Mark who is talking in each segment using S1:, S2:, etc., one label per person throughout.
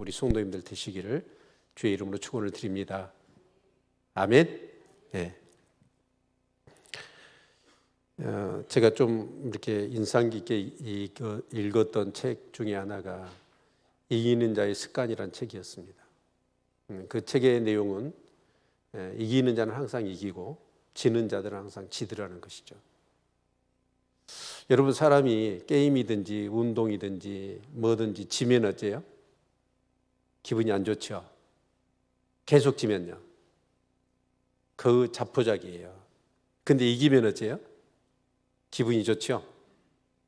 S1: 우리 성도님들 되시기를 주의 이름으로 축원을 드립니다. 아멘. 네. 제가 좀 이렇게 인상 깊게 읽었던 책 중에 하나가 이기는 자의 습관이라는 책이었습니다. 그 책의 내용은 이기는 자는 항상 이기고 지는 자들은 항상 지더라는 것이죠. 여러분, 사람이 게임이든지 운동이든지 뭐든지 지면 어째요? 기분이 안 좋죠. 계속 지면요, 그 자포자기예요. 근데 이기면 어째요? 기분이 좋죠.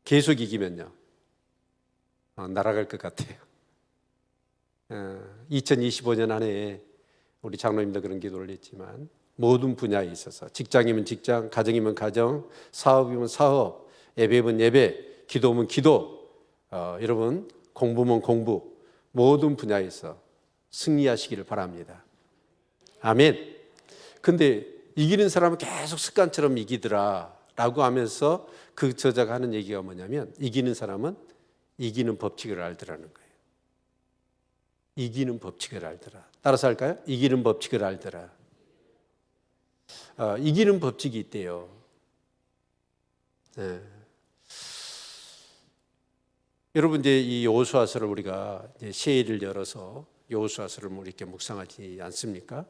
S1: 계속 이기면요, 날아갈 것 같아요. 2025년 한 해에 우리 장로님도 그런 기도를 했지만 모든 분야에 있어서 직장이면 직장, 가정이면 가정, 사업이면 사업, 예배면 예배, 기도면 기도, 여러분 공부면 공부, 모든 분야에서 승리하시기를 바랍니다. 아멘. 근데 이기는 사람은 계속 습관처럼 이기더라 라고 하면서 그 저자가 하는 얘기가 뭐냐면, 이기는 사람은 이기는 법칙을 알더라는 거예요. 이기는 법칙을 알더라. 따라서 할까요? 이기는 법칙을 알더라. 이기는 법칙이 있대요. 네. 여러분, 이제 이 여호수아서를 우리가 이제 새해를 열어서 여호수아서를 이렇게 묵상하지 않습니까?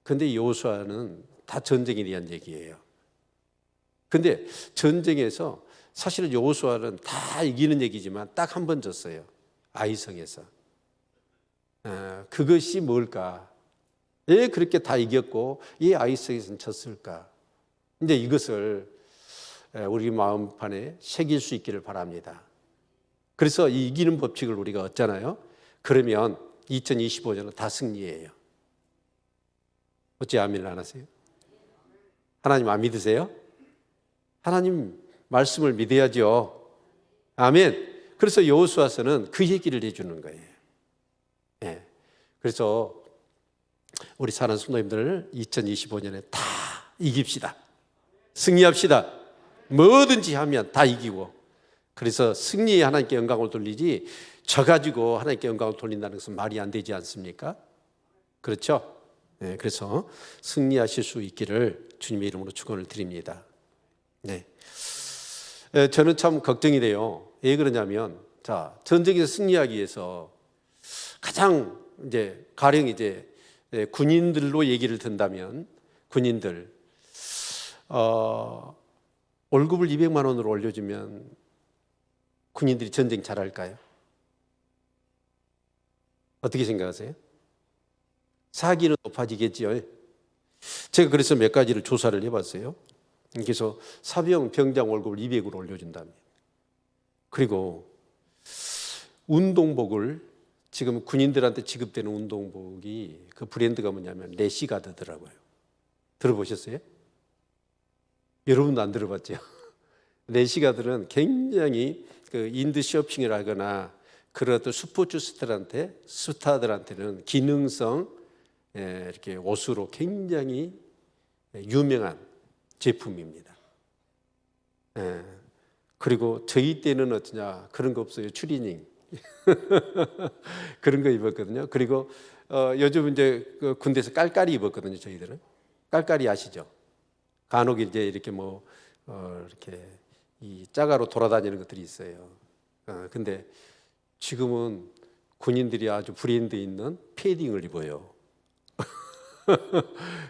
S1: 근데 이 여호수아는 다 전쟁에 대한 얘기예요. 근데 전쟁에서 사실은 여호수아는 다 이기는 얘기지만 딱 한 번 졌어요. 아이성에서. 그것이 뭘까? 왜 그렇게 다 이겼고 왜 아이성에서는 졌을까? 이제 이것을 우리 마음판에 새길 수 있기를 바랍니다. 그래서 이 이기는 법칙을 우리가 얻잖아요. 그러면 2025년은 다 승리예요. 어찌 아멘을 안 하세요? 하나님 안 믿으세요? 하나님 말씀을 믿어야죠. 아멘. 그래서 여호수아서는 그 얘기를 해주는 거예요. 네. 그래서 우리 사는 성도님들 2025년에 다 이깁시다. 승리합시다. 뭐든지 하면 다 이기고, 그래서 승리에 하나님께 영광을 돌리지 져 가지고 하나님께 영광을 돌린다는 것은 말이 안 되지 않습니까? 그렇죠? 네, 그래서 승리하실 수 있기를 주님의 이름으로 축원을 드립니다. 네. 저는 참 걱정이 돼요. 왜 그러냐면, 자, 전쟁에서 승리하기 위해서 가장 이제 가령 이제 군인들로 얘기를 든다면, 군인들 월급을 200만 원으로 올려주면 군인들이 전쟁 잘할까요? 어떻게 생각하세요? 사기는 높아지겠지요. 제가 그래서 몇 가지를 조사를 해봤어요. 그래서 사병, 병장 월급을 200으로 올려준답니다. 그리고 운동복을, 지금 군인들한테 지급되는 운동복이 그 브랜드가 뭐냐면 래시가드더라고요. 들어보셨어요? 여러분도 안 들어봤죠? 래시가드는 굉장히 그 인드 쇼핑을 하거나 그런 어떤 스포츠 스타들한테는 기능성 이렇게 옷으로 굉장히 유명한 제품입니다. 그리고 저희 때는 어떠냐, 그런 거 없어요. 추리닝 그런 거 입었거든요. 그리고 요즘 이제 그 군대에서 깔깔이 입었거든요. 저희들은 깔깔이 아시죠? 간혹 이제 이렇게 이렇게 이 짜가로 돌아다니는 것들이 있어요. 근데 지금은 군인들이 아주 브랜드 있는 패딩을 입어요.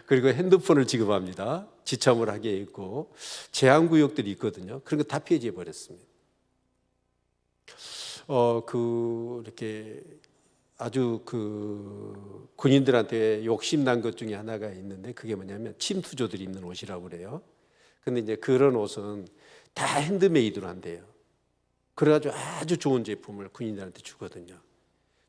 S1: 그리고 핸드폰을 지급합니다. 지참을 하게 있고 제한구역들이 있거든요. 그런 거 다 폐지해 버렸습니다. 이렇게 아주 그 군인들한테 욕심난 것 중에 하나가 있는데, 그게 뭐냐면 침투조들이 입는 옷이라고 그래요. 근데 이제 그런 옷은 다 핸드메이드로 한대요. 그래가지고 아주 좋은 제품을 군인들한테 주거든요.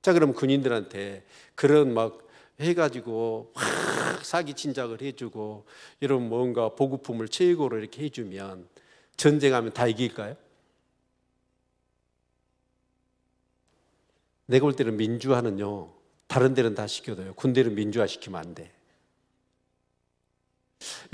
S1: 자, 그럼 군인들한테 그런 막 해가지고 확 사기 진작을 해주고 이런 뭔가 보급품을 최고로 이렇게 해주면 전쟁하면 다 이길까요? 내가 볼 때는 민주화는요, 다른 데는 다 시켜도요, 군대는 민주화 시키면 안 돼.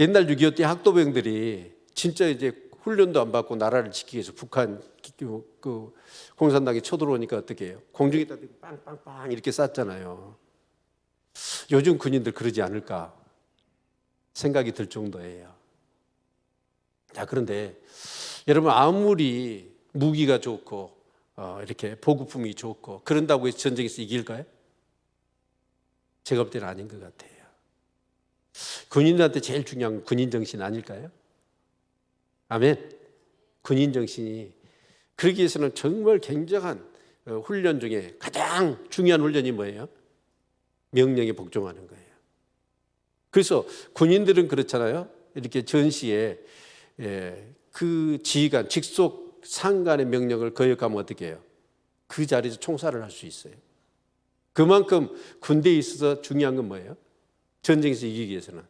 S1: 옛날 6.25 때 학도병들이 진짜 이제 훈련도 안 받고 나라를 지키기 위해서 북한 그 공산당이 쳐들어오니까 어떻게 해요? 공중에다 빵빵빵 이렇게 쐈잖아요. 요즘 군인들 그러지 않을까 생각이 들 정도예요. 자, 그런데 여러분, 아무리 무기가 좋고 이렇게 보급품이 좋고 그런다고 해서 전쟁에서 이길까요? 제가 볼 때는 아닌 것 같아요. 군인들한테 제일 중요한 건 군인 정신 아닐까요? 아멘. 군인 정신이, 그러기 위해서는 정말 굉장한 훈련 중에 가장 중요한 훈련이 뭐예요? 명령에 복종하는 거예요. 그래서 군인들은 그렇잖아요. 이렇게 전시에 그 지휘관, 직속 상관의 명령을 거역하면 어떻게 해요? 그 자리에서 총살을 할 수 있어요. 그만큼 군대에 있어서 중요한 건 뭐예요? 전쟁에서 이기기 위해서는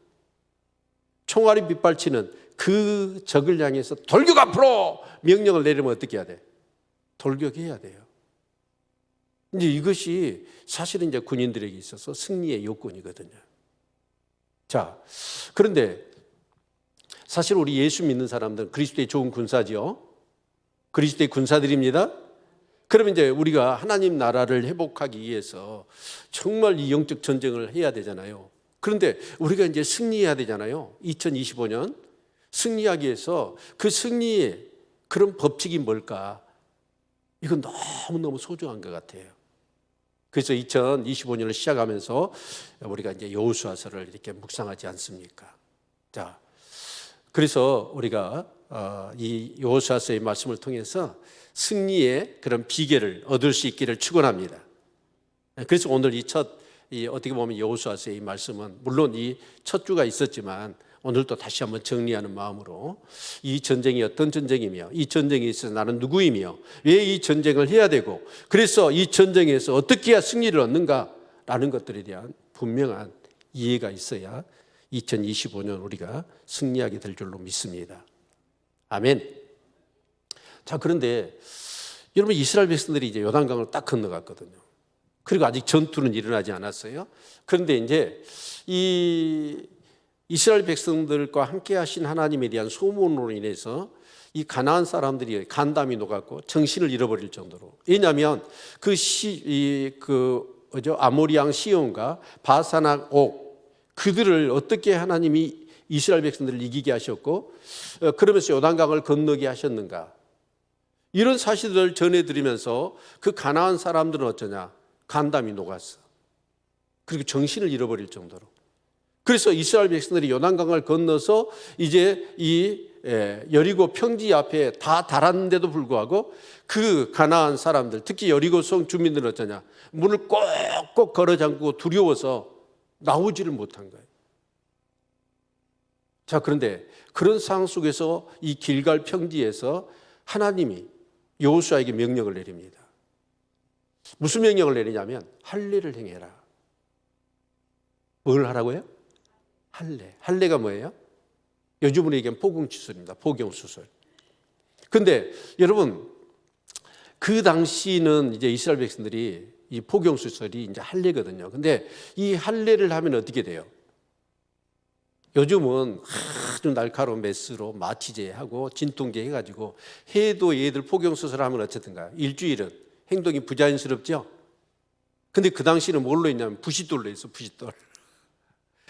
S1: 총알이 빗발치는 그 적을 향해서 돌격 앞으로 명령을 내리면 어떻게 해야 돼? 돌격해야 돼요. 이제 이것이 사실은 이제 군인들에게 있어서 승리의 요건이거든요. 자, 그런데 사실 우리 예수 믿는 사람들은 그리스도의 좋은 군사지요. 그리스도의 군사들입니다. 그러면 이제 우리가 하나님 나라를 회복하기 위해서 정말 이 영적 전쟁을 해야 되잖아요. 그런데 우리가 이제 승리해야 되잖아요. 2025년 승리하기 위해서 그 승리의 그런 법칙이 뭘까? 이건 너무너무 소중한 것 같아요. 그래서 2025년을 시작하면서 우리가 이제 여호수아서를 이렇게 묵상하지 않습니까? 자, 그래서 우리가 이 여호수아서의 말씀을 통해서 승리의 그런 비결을 얻을 수 있기를 축원합니다. 그래서 오늘 이 어떻게 보면 여호수아서의 이 말씀은 물론 이 첫 주가 있었지만 오늘도 다시 한번 정리하는 마음으로 이 전쟁이 어떤 전쟁이며 이 전쟁에 있어서 나는 누구이며 왜 이 전쟁을 해야 되고 그래서 이 전쟁에서 어떻게 해야 승리를 얻는가라는 것들에 대한 분명한 이해가 있어야 2025년 우리가 승리하게 될 줄로 믿습니다. 아멘. 자, 그런데 여러분, 이스라엘 백성들이 이제 요단강을 딱 건너갔거든요. 그리고 아직 전투는 일어나지 않았어요. 그런데 이제 이 이스라엘 백성들과 함께 하신 하나님에 대한 소문으로 인해서 이 가나안 사람들이 간담이 녹았고 정신을 잃어버릴 정도로. 왜냐하면 아모리 왕 시온과 바산악 옥 그들을 어떻게 하나님이 이스라엘 백성들을 이기게 하셨고 그러면서 요단강을 건너게 하셨는가. 이런 사실들을 전해드리면서 그 가나안 사람들은 어쩌냐? 간담이 녹았어. 그리고 정신을 잃어버릴 정도로. 그래서 이스라엘 백성들이 요단강을 건너서 이제 이 여리고 평지 앞에 다 달았는데도 불구하고 그 가나안 사람들, 특히 여리고 성 주민들은 어쩌냐? 문을 꼭꼭 걸어 잠그고 두려워서 나오지를 못한 거예요. 자, 그런데 그런 상황 속에서 이 길갈 평지에서 하나님이 여호수아에게 명령을 내립니다. 무슨 명령을 내리냐면 할례를 행해라. 뭘 하라고요? 할례. 할례가 뭐예요? 요즘으로 얘기하면 포경수술입니다. 포경수술. 근데 여러분, 그 당시는 이제 이스라엘 백성들이 이 포경수술이 이제 할례거든요. 근데 이 할례를 하면 어떻게 돼요? 요즘은 아주 날카로운 메스로 마취제하고 진통제 해가지고 해도 얘들 포경수술 하면 어쨌든가 일주일은 행동이 부자연스럽죠. 근데 그 당시는 뭘로 했냐면 부싯돌로 했어. 부싯돌.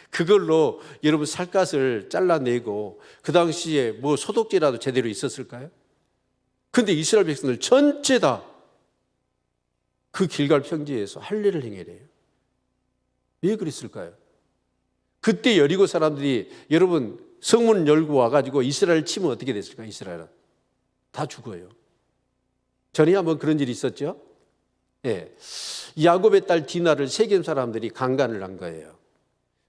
S1: 그걸로 여러분 살갗을 잘라내고 그 당시에 뭐 소독제라도 제대로 있었을까요? 근데 이스라엘 백성들 전체 다 그 길갈 평지에서 할례를 행해래요. 왜 그랬을까요? 그때 여리고 사람들이 여러분 성문 열고 와가지고 이스라엘 치면 어떻게 됐을까? 이스라엘은 다 죽어요. 전에 한번 그런 일이 있었죠. 예, 야곱의 딸 디나를 세겜 사람들이 강간을 한 거예요.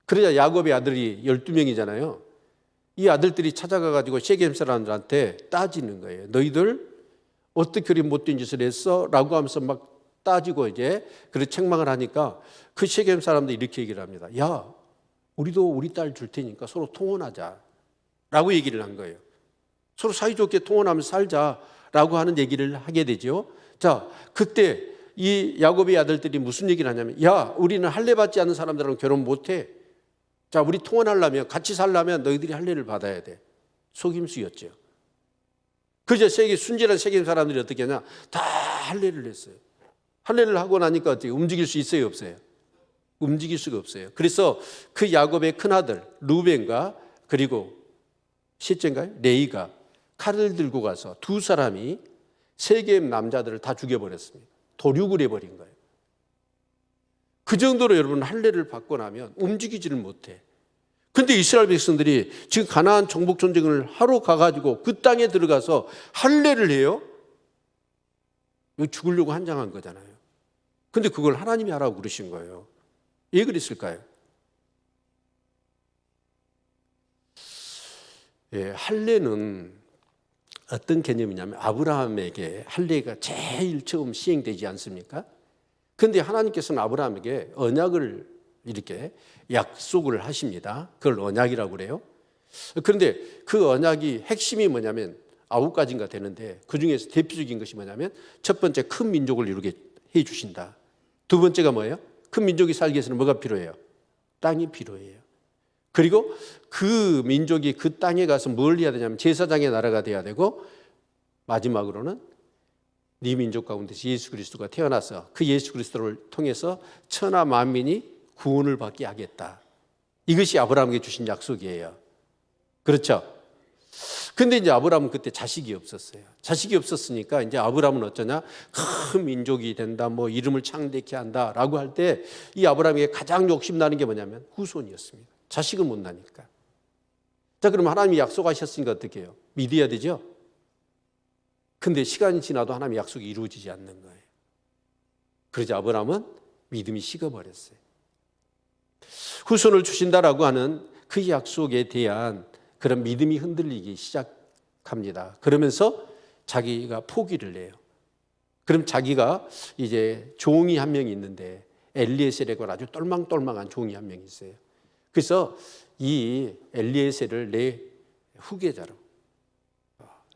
S1: 그러자 야곱의 아들이 12명이잖아요. 이 아들들이 찾아가가지고 세겜 사람들한테 따지는 거예요. 너희들 어떻게 그리 못된 짓을 했어? 라고 하면서 막 따지고 이제 그런 책망을 하니까 그 세겜 사람들이 이렇게 얘기를 합니다. 야, 우리도 우리 딸 줄 테니까 서로 통혼하자 라고 얘기를 한 거예요. 서로 사이좋게 통혼하면서 살자라고 하는 얘기를 하게 되죠. 자, 그때 이 야곱의 아들들이 무슨 얘기를 하냐면 야, 우리는 할례 받지 않는 사람들하고 결혼 못해. 자, 우리 통혼하려면 같이 살려면 너희들이 할례를 받아야 돼. 속임수였죠. 그저 순진한 세겜 사람들이 어떻게 하냐? 다 할례를 했어요. 할례를 하고 나니까 어떻게 움직일 수 있어요, 없어요? 움직일 수가 없어요. 그래서 그 야곱의 큰아들 루벤과 그리고 셋째인가요? 레이가 칼을 들고 가서 두 사람이 세겜 남자들을 다 죽여버렸습니다. 도륙을 해버린 거예요. 그 정도로 여러분 할례를 받고 나면 움직이지를 못해. 근데 이스라엘 백성들이 지금 가나안 정복 전쟁을 하러 가가지고 그 땅에 들어가서 할례를 해요? 이거 죽으려고 한장한 거잖아요. 근데 그걸 하나님이 하라고 그러신 거예요. 왜 그랬을까요? 예, 할례는 어떤 개념이냐면 아브라함에게 할례가 제일 처음 시행되지 않습니까? 그런데 하나님께서는 아브라함에게 언약을 이렇게 약속을 하십니다. 그걸 언약이라고 그래요. 그런데 그 언약이 핵심이 뭐냐면 9가지인가 되는데 그중에서 대표적인 것이 뭐냐면 첫 번째 큰 민족을 이루게 해 주신다. 두 번째가 뭐예요? 큰 민족이 살기 위해서는 뭐가 필요해요? 땅이 필요해요. 그리고 그 민족이 그 땅에 가서 뭘 해야 되냐면 제사장의 나라가 돼야 되고 마지막으로는 네 민족 가운데서 예수 그리스도가 태어나서 그 예수 그리스도를 통해서 천하 만민이 구원을 받게 하겠다. 이것이 아브라함에게 주신 약속이에요. 그렇죠? 근데 이제 아브라함은 그때 자식이 없었어요. 자식이 없었으니까 이제 아브라함은 어쩌냐? 큰 민족이 된다, 뭐 이름을 창대케 한다 라고 할 때 이 아브라함에게 가장 욕심나는 게 뭐냐면 후손이었습니다. 자식을 못 나니까. 자, 그럼 하나님이 약속하셨으니까 어떻게 해요? 믿어야 되죠? 근데 시간이 지나도 하나님의 약속이 이루어지지 않는 거예요. 그러자 아브라함은 믿음이 식어버렸어요. 후손을 주신다라고 하는 그 약속에 대한 그런 믿음이 흔들리기 시작합니다. 그러면서 자기가 포기를 해요. 그럼 자기가 이제 종이 한 명이 있는데 엘리에셀이라고 아주 똘망똘망한 종이 한 명이 있어요. 그래서 이 엘리에셀을 내 후계자로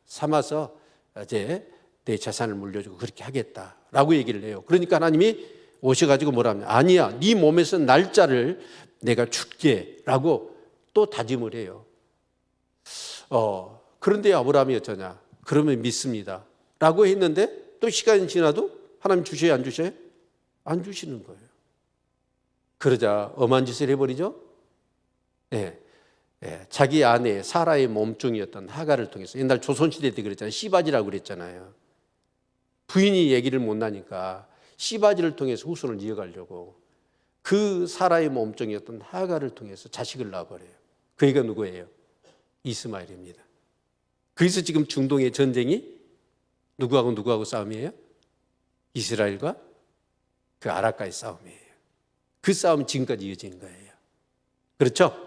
S1: 삼아서 이제 내 재산을 물려주고 그렇게 하겠다라고 얘기를 해요. 그러니까 하나님이 오셔가지고 뭐라 하냐? 아니야, 네 몸에서 날짜를 내가 줄게라고 또 다짐을 해요. 그런데 아브라함이 어쩌냐? 그러면 믿습니다 라고 했는데 또 시간이 지나도 하나님 주셔요, 안 주셔요? 안 주시는 거예요. 그러자 엄한 짓을 해버리죠. 네. 네. 자기 아내 사라의 몸종이었던 하가를 통해서 옛날 조선시대 때 그랬잖아요. 씨바지라고 그랬잖아요. 부인이 얘기를 못 나니까 씨바지를 통해서 후손을 이어가려고 그 사라의 몸종이었던 하가를 통해서 자식을 낳아버려요. 그 애가 누구예요? 이스마엘입니다. 그래서 지금 중동의 전쟁이 누구하고 싸움이에요? 이스라엘과 그 아랍과의 싸움이에요. 그 싸움이 지금까지 이어진 거예요. 그렇죠?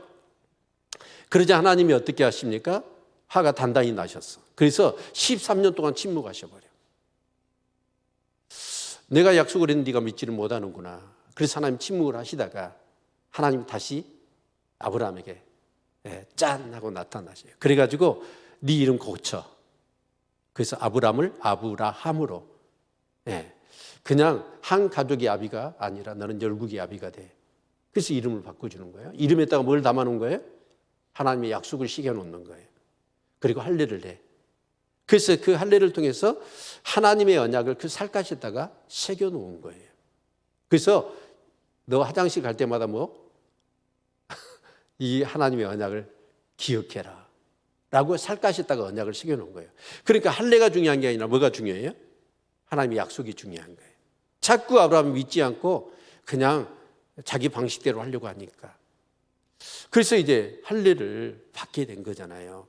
S1: 그러자 하나님이 어떻게 하십니까? 하가 단단히 나셨어. 그래서 13년 동안 침묵하셔버려. 내가 약속을 했는데 네가 믿지를 못하는구나. 그래서 하나님 침묵을 하시다가 하나님 다시 아브라함에게 짠 하고 나타나셔요. 그래가지고 네 이름 고쳐. 그래서 아브라함을 아브라함으로 그냥 한 가족의 아비가 아니라 너는 열국의 아비가 돼. 그래서 이름을 바꿔주는 거예요. 이름에다가 뭘 담아놓은 거예요? 하나님의 약속을 새겨놓는 거예요. 그리고 할례를 해. 그래서 그 할례를 통해서 하나님의 언약을 그 살갗에다가 새겨놓은 거예요. 그래서 너 화장실 갈 때마다 이 하나님의 언약을 기억해라 라고 살갗에다가 언약을 새겨놓은 거예요. 그러니까 할례가 중요한 게 아니라 뭐가 중요해요? 하나님의 약속이 중요한 거예요. 자꾸 아브라함이 믿지 않고 그냥 자기 방식대로 하려고 하니까. 그래서 이제 할례를 받게 된 거잖아요.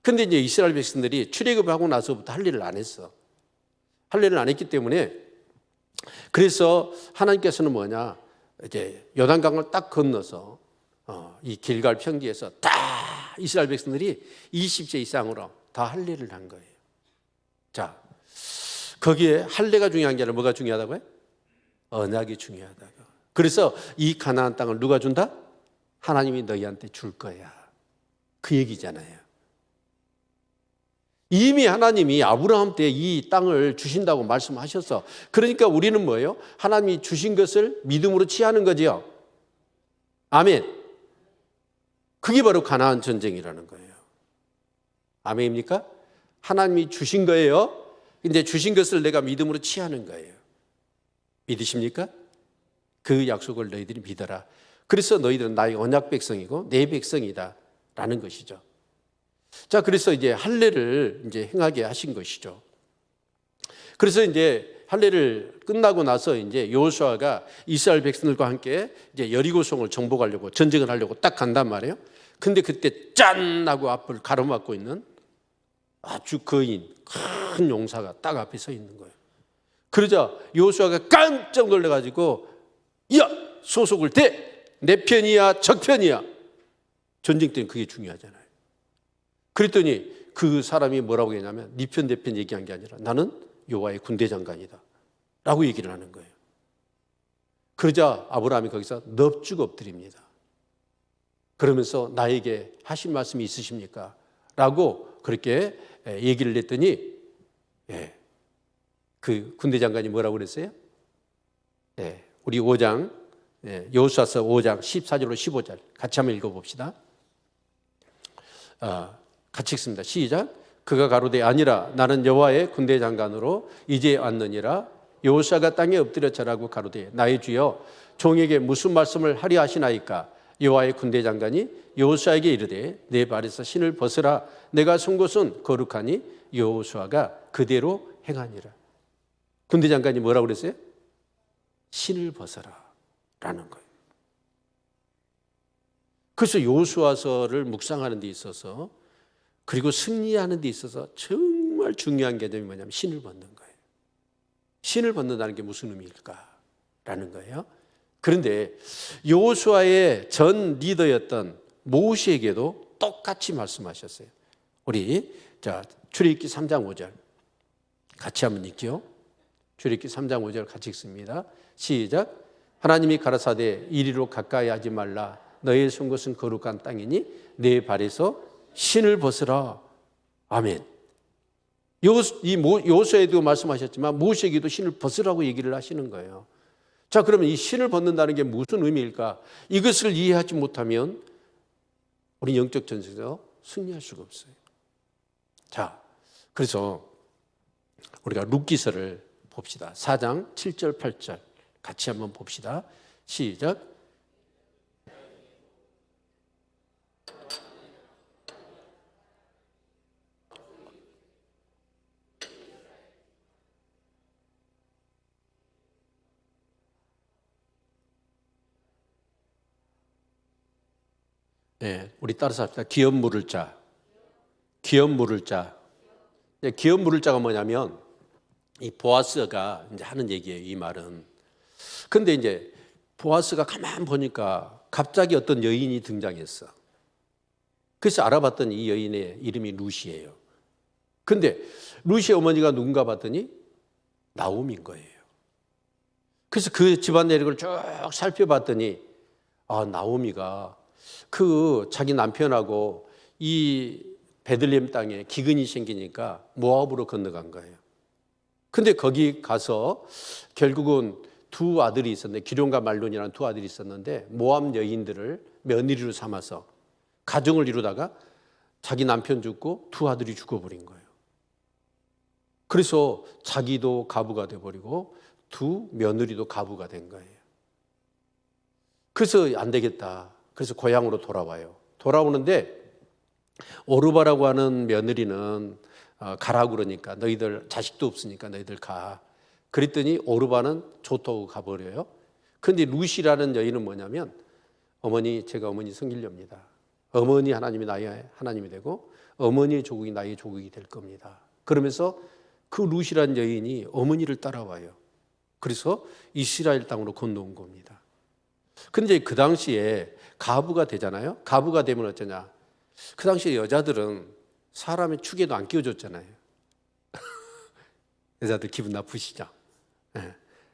S1: 근데 이제 이스라엘 백성들이 출애굽하고 나서부터 할례를 안 했어. 할례를 안 했기 때문에 그래서 하나님께서는 이제 요단강을 딱 건너서 이 길갈 평지에서 다 이스라엘 백성들이 20세 이상으로 다 할례를 한 거예요. 자, 거기에 할례가 중요한 게 아니라 뭐가 중요하다고요? 언약이 중요하다고. 그래서 이 가나안 땅을 누가 준다? 하나님이 너희한테 줄 거야. 그 얘기잖아요. 이미 하나님이 아브라함 때 이 땅을 주신다고 말씀하셔서 그러니까 우리는 뭐예요? 하나님이 주신 것을 믿음으로 취하는 거죠. 아멘. 그게 바로 가나안 전쟁이라는 거예요. 아멘입니까? 하나님이 주신 거예요. 근데 주신 것을 내가 믿음으로 취하는 거예요. 믿으십니까? 그 약속을 너희들이 믿어라. 그래서 너희들은 나의 언약 백성이고 내 백성이다 라는 것이죠. 자, 그래서 이제 할례를 이제 행하게 하신 것이죠. 그래서 이제 할례를 끝나고 나서 이제 여호수아가 이스라엘 백성들과 함께 이제 여리고성을 정복하려고 전쟁을 하려고 딱 간단 말이에요. 근데 그때 짠 하고 앞을 가로막고 있는 아주 거인 큰 용사가 딱 앞에 서 있는 거예요. 그러자 여호수아가 깜짝 놀라가지고 야, 소속을 대! 내 편이야 적편이야. 전쟁 때는 그게 중요하잖아요. 그랬더니 그 사람이 뭐라고 했냐면 네 편 내 편 얘기한 게 아니라 나는 여호와의 군대 장관이다 라고 얘기를 하는 거예요. 그러자 아브라함이 거기서 넙죽 엎드립니다. 그러면서 나에게 하신 말씀이 있으십니까? 라고 그렇게 얘기를 했더니 그 군대 장관이 뭐라고 그랬어요? 우리 5장 여호수아서 5장 14절로 15절 같이 한번 읽어봅시다. 같이 읽습니다. 시작. 그가 가로되 아니라 나는 여호와의 군대 장관으로 이제 왔느니라. 여호수아가 땅에 엎드려 절하고 가로되 나의 주여 종에게 무슨 말씀을 하려 하시나이까? 여호와의 군대 장관이 여호수아에게 이르되 내 발에서 신을 벗으라. 내가 선 곳은 거룩하니 여호수아가 그대로 행하니라. 군대 장관이 뭐라고 그랬어요? 신을 벗어라 라는 거예요. 그래서 여호수아서를 묵상하는 데 있어서 그리고 승리하는 데 있어서 정말 중요한 개념이 뭐냐면 신을 벗는 거예요. 신을 벗는다는 게 무슨 의미일까라는 거예요. 그런데 여호수아의 전 리더였던 모세에게도 똑같이 말씀하셨어요. 우리 출애굽기 3장 5절 같이 한번 읽죠. 출애굽기 3장 5절 같이 읽습니다. 시작. 하나님이 가라사대 이리로 가까이 하지 말라. 너의 선 곳은 거룩한 땅이니 내 발에서 신을 벗으라. 아멘. 여호수아에도 말씀하셨지만 모세에게도 신을 벗으라고 얘기를 하시는 거예요. 자, 그러면 이 신을 벗는다는 게 무슨 의미일까? 이것을 이해하지 못하면 우리 영적 전쟁에서 승리할 수가 없어요. 자, 그래서 우리가 룻기서를 봅시다. 4장 7절 8절 같이 한번 봅시다. 시작. 네, 우리 따라서 합시다. 기업 물을 자. 기업 물을 자. 기업 물을 자가 뭐냐면 이 보아스가 이제 하는 얘기예요. 이 말은. 근데 이제 보아스가 가만 보니까 갑자기 어떤 여인이 등장했어. 그래서 알아봤더니 이 여인의 이름이 룻이에요. 근데 룻의 어머니가 누군가 봤더니 나오미인 거예요. 그래서 그 집안 내력을 쭉 살펴봤더니 나오미가 그 자기 남편하고 이 베들레헴 땅에 기근이 생기니까 모압으로 건너간 거예요. 근데 거기 가서 결국은 두 아들이 있었는데 기럯과 말론이라는 두 아들이 있었는데 모압 여인들을 며느리로 삼아서 가정을 이루다가 자기 남편 죽고 두 아들이 죽어버린 거예요. 그래서 자기도 가부가 돼버리고 두 며느리도 가부가 된 거예요. 그래서 안 되겠다. 그래서 고향으로 돌아와요. 돌아오는데 오르바라고 하는 며느리는 가라고 그러니까 너희들 자식도 없으니까 너희들 가. 그랬더니 오르바는 좋다고 가버려요. 그런데 룻이라는 여인은 뭐냐면 어머니 제가 어머니 섬기렵니다. 어머니 하나님이 나의 하나님이 되고 어머니의 조국이 나의 조국이 될 겁니다. 그러면서 그 룻이라는 여인이 어머니를 따라와요. 그래서 이스라엘 땅으로 건너온 겁니다. 근데 그 당시에 가부가 되잖아요. 가부가 되면 어쩌냐. 그 당시에 여자들은 사람의 축에도 안 끼워줬잖아요. 여자들 기분 나쁘시죠?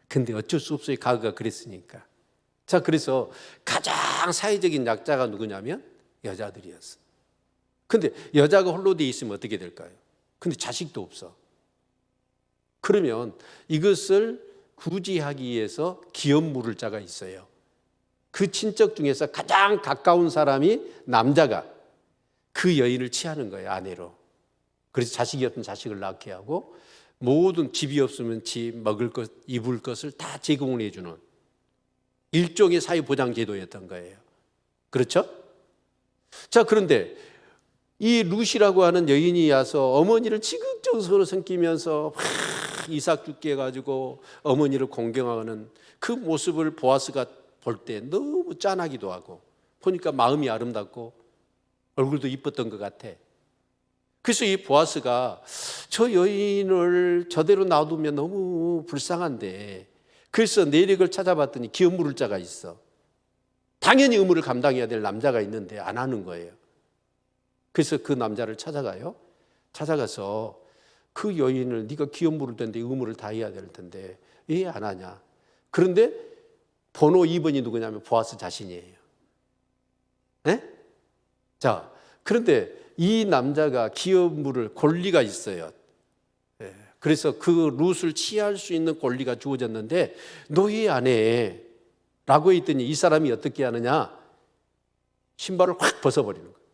S1: 근데 어쩔 수 없어요. 가부가 그랬으니까. 자, 그래서 가장 사회적인 약자가 누구냐면 여자들이었어. 근데 여자가 홀로 돼 있으면 어떻게 될까요? 근데 자식도 없어. 그러면 이것을 구제하기 위해서 기업 물을 자가 있어요. 그 친척 중에서 가장 가까운 사람이 남자가 그 여인을 취하는 거예요, 아내로. 그래서 자식이 없던 자식을 낳게 하고 모든 집이 없으면 집, 먹을 것, 입을 것을 다 제공을 해주는 일종의 사회보장제도였던 거예요. 그렇죠? 자, 그런데 이 룻이라고 하는 여인이 와서 어머니를 지극정성으로 섬기면서 막 이삭 죽게 해가지고 어머니를 공경하는 그 모습을 보아스가 볼 때 너무 짠하기도 하고 보니까 마음이 아름답고 얼굴도 이뻤던 것 같아. 그래서 이 보아스가 저 여인을 저대로 놔두면 너무 불쌍한데, 그래서 내력을 찾아봤더니 기업 물을 자가 있어. 당연히 의무를 감당해야 될 남자가 있는데 안 하는 거예요. 그래서 그 남자를 찾아가요. 찾아가서 그 여인을 네가 기업 물을 텐데 의무를 다 해야 될 텐데 왜 안 하냐. 그런데 번호 2번이 누구냐면 보아스 자신이에요. 네? 자, 그런데 이 남자가 기업 물을 권리가 있어요. 그래서 그 룻을 취할 수 있는 권리가 주어졌는데 너희 아내 라고 했더니 이 사람이 어떻게 하느냐. 신발을 확 벗어버리는 거예요.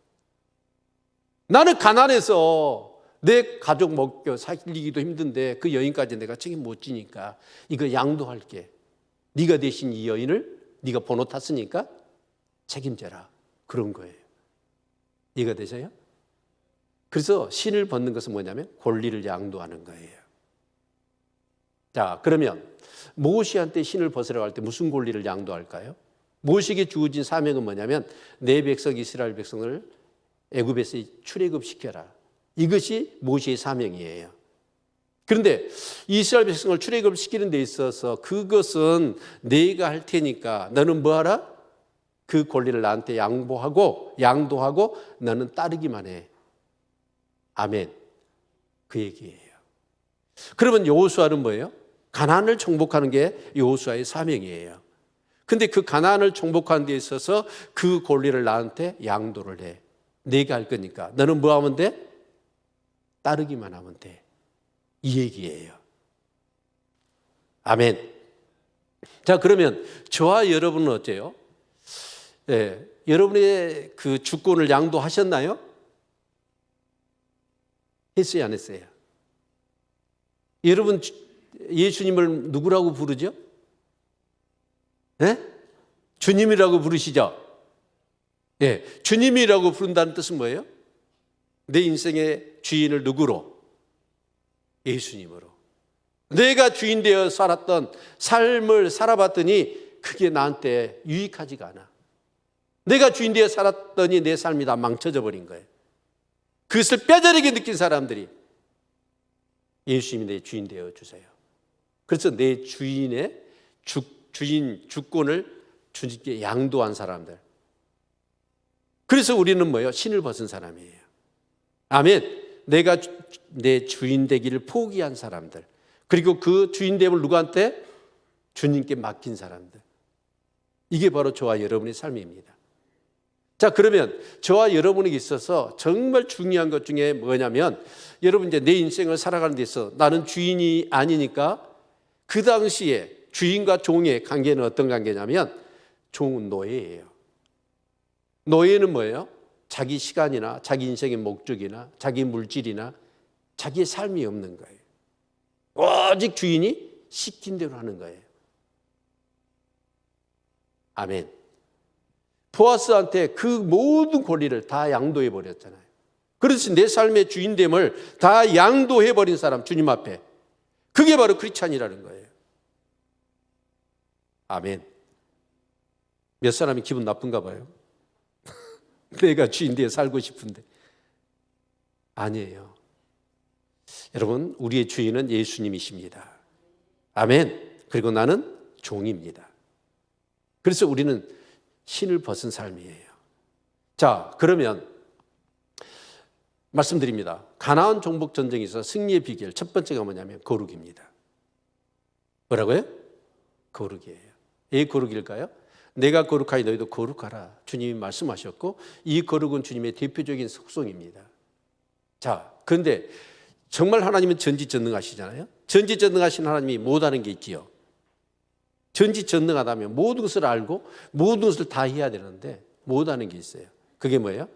S1: 나는 가난해서 내 가족 먹여 살리기도 힘든데 그 여인까지 내가 책임 못 지니까 이거 양도할게. 네가 대신 이 여인을 네가 번호 탔으니까 책임져라. 그런 거예요. 이해가 되세요? 그래서 신을 벗는 것은 뭐냐면 권리를 양도하는 거예요. 자, 그러면 모세한테 신을 벗으라고 할 때 무슨 권리를 양도할까요? 모세에게 주어진 사명은 뭐냐면 내 백성 이스라엘 백성을 애굽에서 출애굽시켜라. 이것이 모세의 사명이에요. 그런데 이스라엘 백성을 출애굽시키는 데 있어서 그것은 내가 할 테니까 너는 뭐 하라? 그 권리를 나한테 양도하고 너는 따르기만 해. 아멘. 그 얘기예요. 그러면 여호수아는 뭐예요? 가나안을 정복하는 게 여호수아의 사명이에요. 근데 그 가나안을 정복하는 데 있어서 그 권리를 나한테 양도를 해. 내가 할 거니까 너는 뭐 하면 돼? 따르기만 하면 돼. 이 얘기예요. 아멘. 자, 그러면 저와 여러분은 어때요? 네, 여러분의 그 주권을 양도하셨나요? 했어요, 안 했어요? 여러분 예수님을 누구라고 부르죠? 네? 주님이라고 부르시죠? 네, 주님이라고 부른다는 뜻은 뭐예요? 내 인생의 주인을 누구로? 예수님으로. 내가 주인 되어 살았던 삶을 살아봤더니 그게 나한테 유익하지가 않아. 내가 주인 되어 살았더니 내 삶이 다 망쳐져 버린 거예요. 그것을 뼈저리게 느낀 사람들이 예수님이 내 주인 되어 주세요. 그래서 내 주인의 주권을 주님께 양도한 사람들. 그래서 우리는 뭐예요? 신을 벗은 사람이에요. 아멘. 내가 내 주인 되기를 포기한 사람들. 그리고 그 주인됨을 누구한테? 주님께 맡긴 사람들. 이게 바로 저와 여러분의 삶입니다. 자, 그러면 저와 여러분에게 있어서 정말 중요한 것 중에 뭐냐면 여러분 이제 내 인생을 살아가는 데 있어서 나는 주인이 아니니까 그 당시에 주인과 종의 관계는 어떤 관계냐면 종은 노예예요. 노예는 뭐예요? 자기 시간이나 자기 인생의 목적이나 자기 물질이나 자기의 삶이 없는 거예요. 오직 주인이 시킨 대로 하는 거예요. 아멘. 보아스한테 그 모든 권리를 다 양도해 버렸잖아요. 그래서 내 삶의 주인됨을 다 양도해 버린 사람, 주님 앞에. 그게 바로 크리스찬이라는 거예요. 아멘. 몇 사람이 기분 나쁜가 봐요. 내가 주인 되어 살고 싶은데. 아니에요. 여러분, 우리의 주인은 예수님이십니다. 아멘. 그리고 나는 종입니다. 그래서 우리는 신을 벗은 삶이에요. 자, 그러면 말씀드립니다. 가나안 정복 전쟁에서 승리의 비결 첫 번째가 뭐냐면 거룩입니다. 뭐라고요? 거룩이에요. 왜 거룩일까요? 내가 거룩하니 너희도 거룩하라. 주님이 말씀하셨고 이 거룩은 주님의 대표적인 속성입니다. 자, 그런데 정말 하나님은 전지전능하시잖아요. 전지전능하신 하나님이 못하는 게 있지요. 전지전능하다면 모든 것을 알고 모든 것을 다 해야 되는데 못하는 게 있어요. 그게 뭐예요?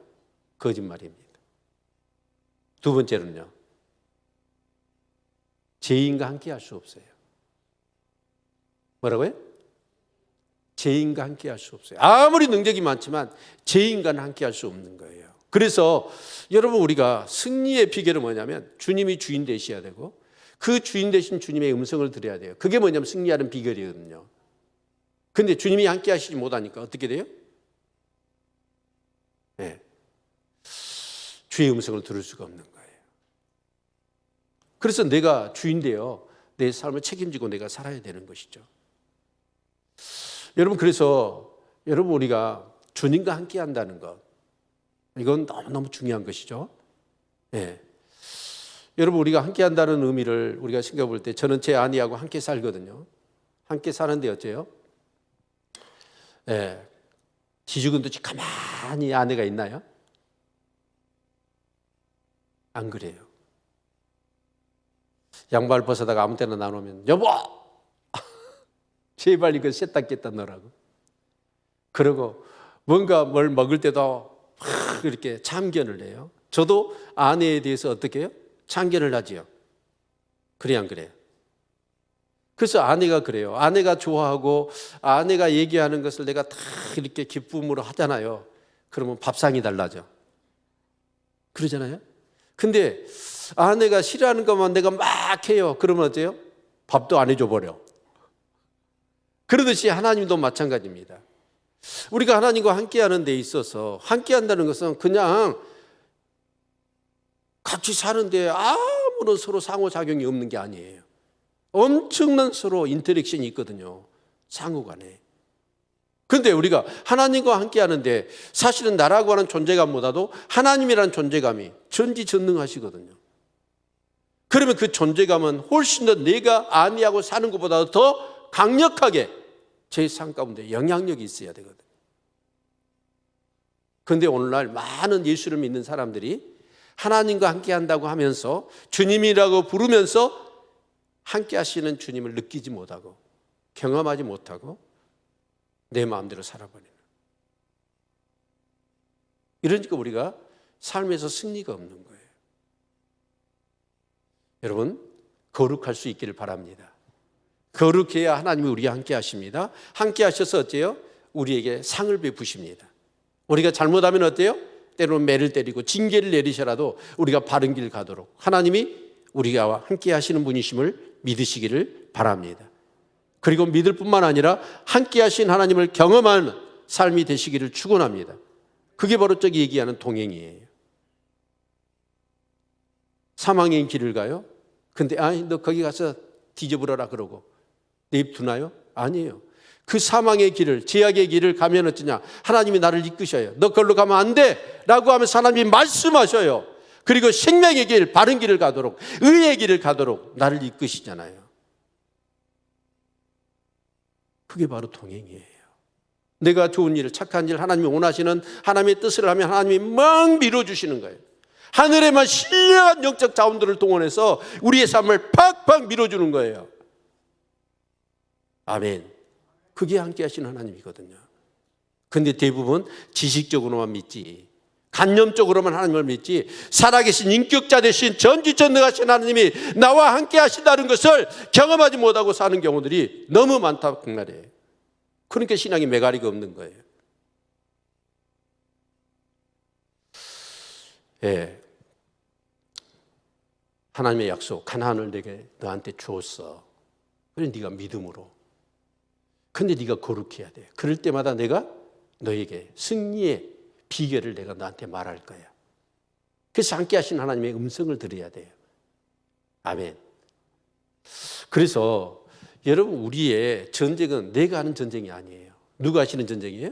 S1: 거짓말입니다. 두 번째는요. 죄인과 함께 할 수 없어요. 뭐라고요? 죄인과 함께 할 수 없어요. 아무리 능력이 많지만 죄인과는 함께 할 수 없는 거예요. 그래서 여러분, 우리가 승리의 비결은 뭐냐면 주님이 주인 되셔야 되고 그 주인 되신 주님의 음성을 들어야 돼요. 그게 뭐냐면 승리하는 비결이거든요. 근데 주님이 함께 하시지 못하니까 어떻게 돼요? 네. 주의 음성을 들을 수가 없는 거예요. 그래서 내가 주인되어 내 삶을 책임지고 내가 살아야 되는 것이죠. 여러분, 그래서 여러분, 우리가 주님과 함께 한다는 것, 이건 너무너무 중요한 것이죠. 예. 여러분, 우리가 함께 한다는 의미를 우리가 생각해 볼 때, 저는 제 아내하고 함께 살거든요. 함께 사는데 어째요? 예. 기죽은 듯이 가만히 아내가 있나요? 안 그래요. 양말 벗어다가 아무 때나 나누면, 여보! 제발 이거 셋다 깼다 넣으라고. 그러고 뭔가 뭘 먹을 때도 이렇게 참견을 해요. 저도 아내에 대해서 어떻게 해요? 참견을 하지요. 그래, 안 그래요? 그래서 아내가 그래요. 아내가 좋아하고 아내가 얘기하는 것을 내가 다 이렇게 기쁨으로 하잖아요. 그러면 밥상이 달라져. 그러잖아요. 근데 아내가 싫어하는 것만 내가 막 해요. 그러면 어때요? 밥도 안 해줘 버려. 그러듯이 하나님도 마찬가지입니다. 우리가 하나님과 함께하는 데 있어서 함께한다는 것은 그냥 같이 사는데 아무런 서로 상호작용이 없는 게 아니에요. 엄청난 서로 인터랙션이 있거든요. 상호간에. 그런데 우리가 하나님과 함께하는데 사실은 나라고 하는 존재감보다도 하나님이라는 존재감이 전지전능하시거든요. 그러면 그 존재감은 훨씬 더 내가 아니하고 사는 것보다 더 강력하게 제 삶 가운데 영향력이 있어야 되거든요. 그런데 오늘날 많은 예수를 믿는 사람들이 하나님과 함께 한다고 하면서 주님이라고 부르면서 함께 하시는 주님을 느끼지 못하고 경험하지 못하고 내 마음대로 살아버리는, 이러니까 우리가 삶에서 승리가 없는 거예요. 여러분, 거룩할 수 있기를 바랍니다. 거룩해야 하나님이 우리와 함께 하십니다. 함께 하셔서 어때요? 우리에게 상을 베푸십니다. 우리가 잘못하면 어때요? 때로는 매를 때리고 징계를 내리셔라도 우리가 바른 길 가도록 하나님이 우리와 함께 하시는 분이심을 믿으시기를 바랍니다. 그리고 믿을 뿐만 아니라 함께 하신 하나님을 경험하는 삶이 되시기를 축원합니다. 그게 바로 저기 얘기하는 동행이에요. 사망의 길을 가요? 근데 너 거기 가서 뒤져버려라 그러고 냅두나요? 아니에요. 그 사망의 길을, 제약의 길을 가면 어쩌냐? 하나님이 나를 이끄셔요. 너 그걸로 가면 안 돼! 라고 하면서 하나님이 말씀하셔요. 그리고 생명의 길, 바른 길을 가도록, 의의 길을 가도록 나를 이끄시잖아요. 그게 바로 동행이에요. 내가 좋은 일을, 착한 일, 하나님이 원하시는 하나님의 뜻을 하면 하나님이 막 밀어주시는 거예요. 하늘에만 신령한 영적 자원들을 동원해서 우리의 삶을 팍팍 밀어주는 거예요. 아멘. 그게 함께 하시는 하나님이거든요. 그런데 대부분 지식적으로만 믿지, 관념적으로만 하나님을 믿지, 살아계신 인격자 되신 전지전능하신 하나님이 나와 함께 하신다는 것을 경험하지 못하고 사는 경우들이 너무 많다 그 말이에요. 그러니까 신앙이 메가리가 없는 거예요. 예. 하나님의 약속, 가나안을 너한테 주었어. 그래 네가 믿음으로. 근데 네가 거룩해야 돼. 그럴 때마다 내가 너에게 승리의 비결을 내가 너한테 말할 거야. 그래서 함께 하신 하나님의 음성을 들어야 돼요. 아멘. 그래서 여러분, 우리의 전쟁은 내가 하는 전쟁이 아니에요. 누가 하시는 전쟁이에요?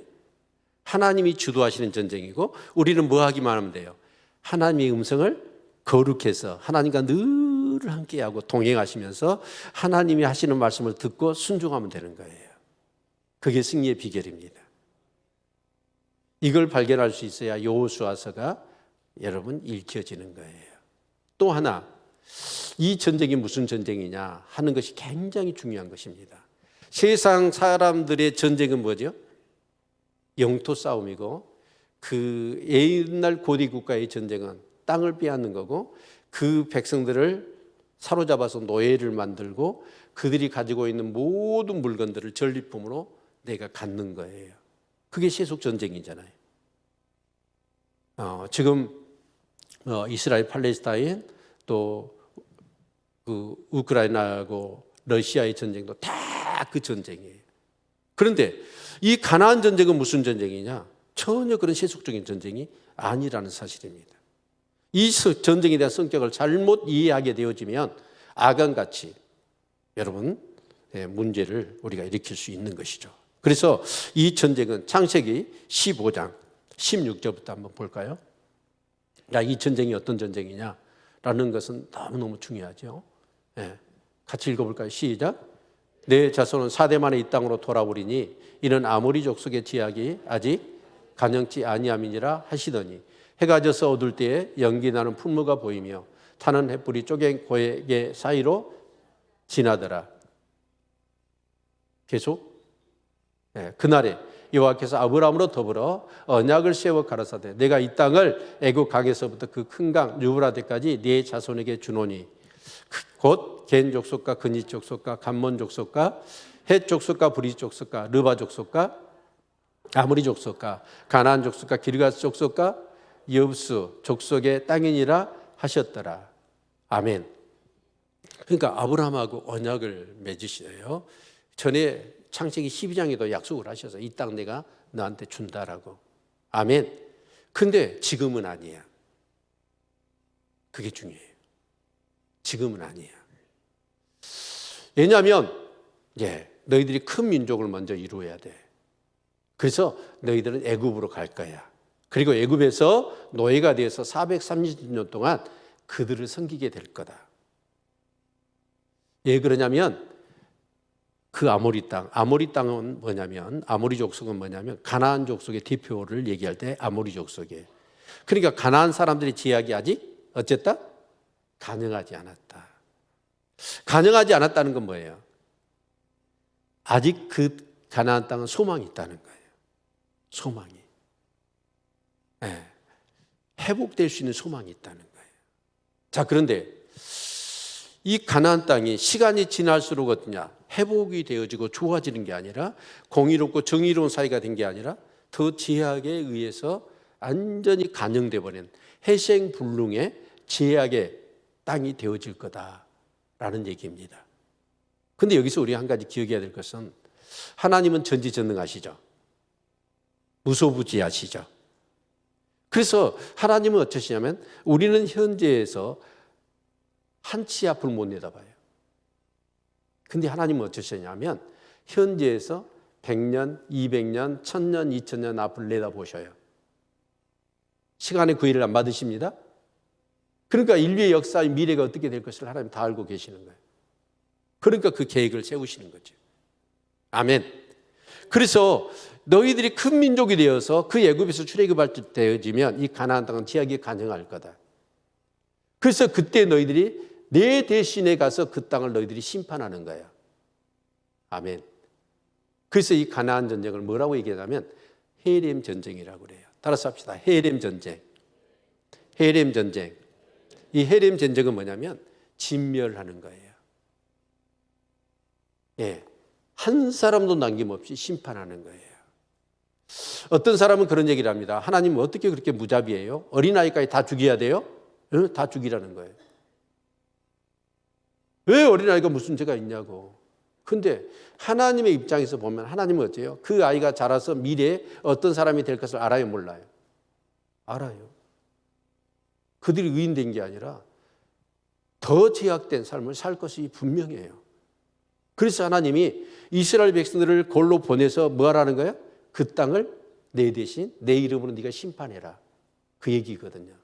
S1: 하나님이 주도하시는 전쟁이고, 우리는 뭐 하기만 하면 돼요? 하나님의 음성을 거룩해서 하나님과 늘 함께하고 동행하시면서 하나님이 하시는 말씀을 듣고 순종하면 되는 거예요. 그게 승리의 비결입니다. 이걸 발견할 수 있어야 여호수아서가 여러분 읽혀지는 거예요. 또 하나, 이 전쟁이 무슨 전쟁이냐 하는 것이 굉장히 중요한 것입니다. 세상 사람들의 전쟁은 뭐죠? 영토 싸움이고, 그 옛날 고대 국가의 전쟁은 땅을 빼앗는 거고, 그 백성들을 사로잡아서 노예를 만들고 그들이 가지고 있는 모든 물건들을 전리품으로 내가 갖는 거예요. 그게 세속 전쟁이잖아요. 지금 이스라엘 팔레스타인 또 그 우크라이나하고 러시아의 전쟁도 다 그 전쟁이에요. 그런데 이 가나안 전쟁은 무슨 전쟁이냐? 전혀 그런 세속적인 전쟁이 아니라는 사실입니다. 이 전쟁에 대한 성격을 잘못 이해하게 되어지면 아간같이 여러분 문제를 우리가 일으킬 수 있는 것이죠. 그래서 이 전쟁은 창세기 15장 16절부터 한번 볼까요? 이 전쟁이 어떤 전쟁이냐라는 것은 너무너무 중요하죠. 같이 읽어볼까요? 시작. 내 자손은 4대 만에 이 땅으로 돌아오리니 이는 아모리 족속의 지약이 아직 간영치 아니함이니라 하시더니 해가 져서 어둘 때에 연기 나는 풍무가 보이며 타는 햇불이 쪼갠 고개 사이로 지나더라. 계속 그날에 여호와께서 아브라함으로 더불어 언약을 세워 가라사대 내가 이 땅을 애굽 강에서부터 그 큰 강 유브라데까지 네 자손에게 주노니 곧 겐 족속과 그니 족속과 감몬 족속과 헷 족속과 브리 족속과 르바 족속과 아모리 족속과 가나안 족속과 기르가스 족속과 여브스 족속의 땅이니라 하셨더라. 아멘. 그러니까 아브라함하고 언약을 맺으시네요. 전에 창세기 12장에도 약속을 하셔서 이 땅 내가 너한테 준다라고. 아멘. 근데 지금은 아니야. 그게 중요해요. 지금은 아니야. 왜냐하면 너희들이 큰 민족을 먼저 이루어야 돼. 그래서 너희들은 애굽으로 갈 거야. 그리고 애굽에서 노예가 되어서 430년 동안 그들을 섬기게 될 거다. 왜 그러냐면 그 아모리 땅은 뭐냐면 아모리 족속은 뭐냐면 가나안 족속의 대표를 얘기할 때 아모리 족속이에요. 그러니까 가나안 사람들의 제약이 아직 어쨌다? 가능하지 않았다. 가능하지 않았다는 건 뭐예요? 아직 그 가나안 땅은 소망이 있다는 거예요. 소망이. 회복될 수 있는 소망이 있다는 거예요. 자, 그런데 이 가나안 땅이 시간이 지날수록 어떠냐? 회복이 되어지고 좋아지는 게 아니라 공의롭고 정의로운 사회가 된 게 아니라 더 제약에 의해서 완전히 간영돼 버린 해생불능의 제약의 땅이 되어질 거다라는 얘기입니다. 그런데 여기서 우리 한 가지 기억해야 될 것은 하나님은 전지전능하시죠. 무소부지하시죠. 그래서 하나님은 어떠시냐면 우리는 현재에서 한 치 앞을 못 내다봐요. 근데 하나님은 어떠시냐면 현재에서 100년, 200년, 1000년, 2000년 앞을 내다보셔요. 시간의 구애를 안 받으십니다. 그러니까 인류의 역사의 미래가 어떻게 될 것을 하나님 다 알고 계시는 거예요. 그러니까 그 계획을 세우시는 거죠. 아멘. 그래서 너희들이 큰 민족이 되어서 그 애굽에서 출애굽할 때 되어지면 이 가나안 땅은 지하기에 간영할 거다. 그래서 그때 너희들이 내 대신에 가서 그 땅을 너희들이 심판하는 거예요. 아멘. 그래서 이 가나안 전쟁을 뭐라고 얘기하냐면 헤렘 전쟁이라고 그래요. 따라서 합시다. 헤렘 전쟁. 헤렘 전쟁. 이 헤렘 전쟁은 뭐냐면 진멸하는 거예요. 한 사람도 남김없이 심판하는 거예요. 어떤 사람은 그런 얘기를 합니다. 하나님은 어떻게 그렇게 무자비해요? 어린아이까지 다 죽여야 돼요? 다 죽이라는 거예요. 왜 어린아이가 무슨 죄가 있냐고. 근데 하나님의 입장에서 보면 하나님은 어때요? 그 아이가 자라서 미래에 어떤 사람이 될 것을 알아요, 몰라요? 알아요. 그들이 의인된 게 아니라 더 제약된 삶을 살 것이 분명해요. 그래서 하나님이 이스라엘 백성들을 골로 보내서 뭐 하라는 거예요? 그 땅을 내 대신 내 이름으로 네가 심판해라. 그 얘기거든요.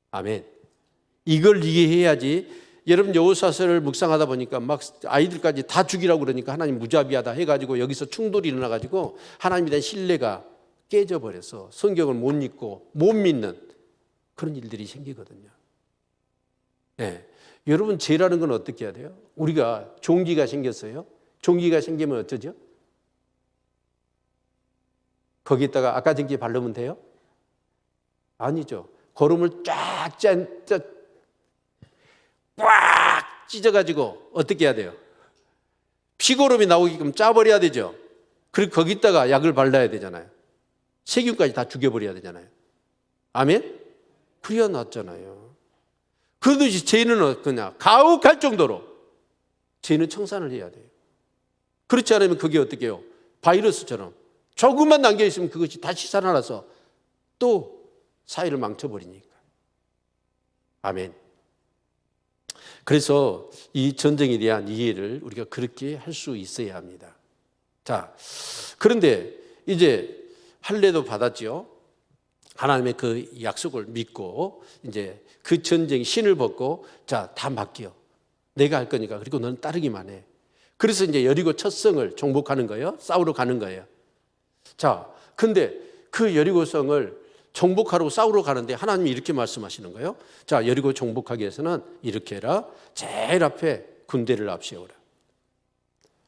S1: 아멘. 이걸 이해해야지. 여러분 여호수아서를 묵상하다 보니까 막 아이들까지 다 죽이라고 그러니까 하나님 무자비하다 해가지고 여기서 충돌이 일어나가지고 하나님에 대한 신뢰가 깨져버려서 성경을 못 읽고 못 믿는 그런 일들이 생기거든요. 여러분 죄라는 건 어떻게 해야 돼요? 우리가 종기가 생겼어요. 종기가 생기면 어쩌죠? 거기에다가 아까전기에 바르면 돼요? 아니죠. 거름을 쫙 꽉 찢어가지고 어떻게 해야 돼요? 피고름이 나오게끔 짜버려야 되죠. 그리고 거기다가 약을 발라야 되잖아요. 세균까지 다 죽여버려야 되잖아요. 아멘? 그래야 낫잖아요. 그러듯이 죄는 어떠냐? 가혹할 정도로 죄는 청산을 해야 돼요. 그렇지 않으면 그게 어떻게 해요? 바이러스처럼 조금만 남겨있으면 그것이 다시 살아나서 또 사회를 망쳐버리니까. 아멘. 그래서 이 전쟁에 대한 이해를 우리가 그렇게 할 수 있어야 합니다. 자, 그런데 이제 할례도 받았지요. 하나님의 그 약속을 믿고 이제 그 전쟁 신을 벗고 자, 다 맡겨. 내가 할 거니까. 그리고 너는 따르기만 해. 그래서 이제 여리고 첫 성을 정복하는 거예요. 싸우러 가는 거예요. 자, 근데 그 여리고성을 정복하러 싸우러 가는데 하나님이 이렇게 말씀하시는 거예요. 자, 여리고 정복하기 위해서는 이렇게 해라. 제일 앞에 군대를 앞세우라.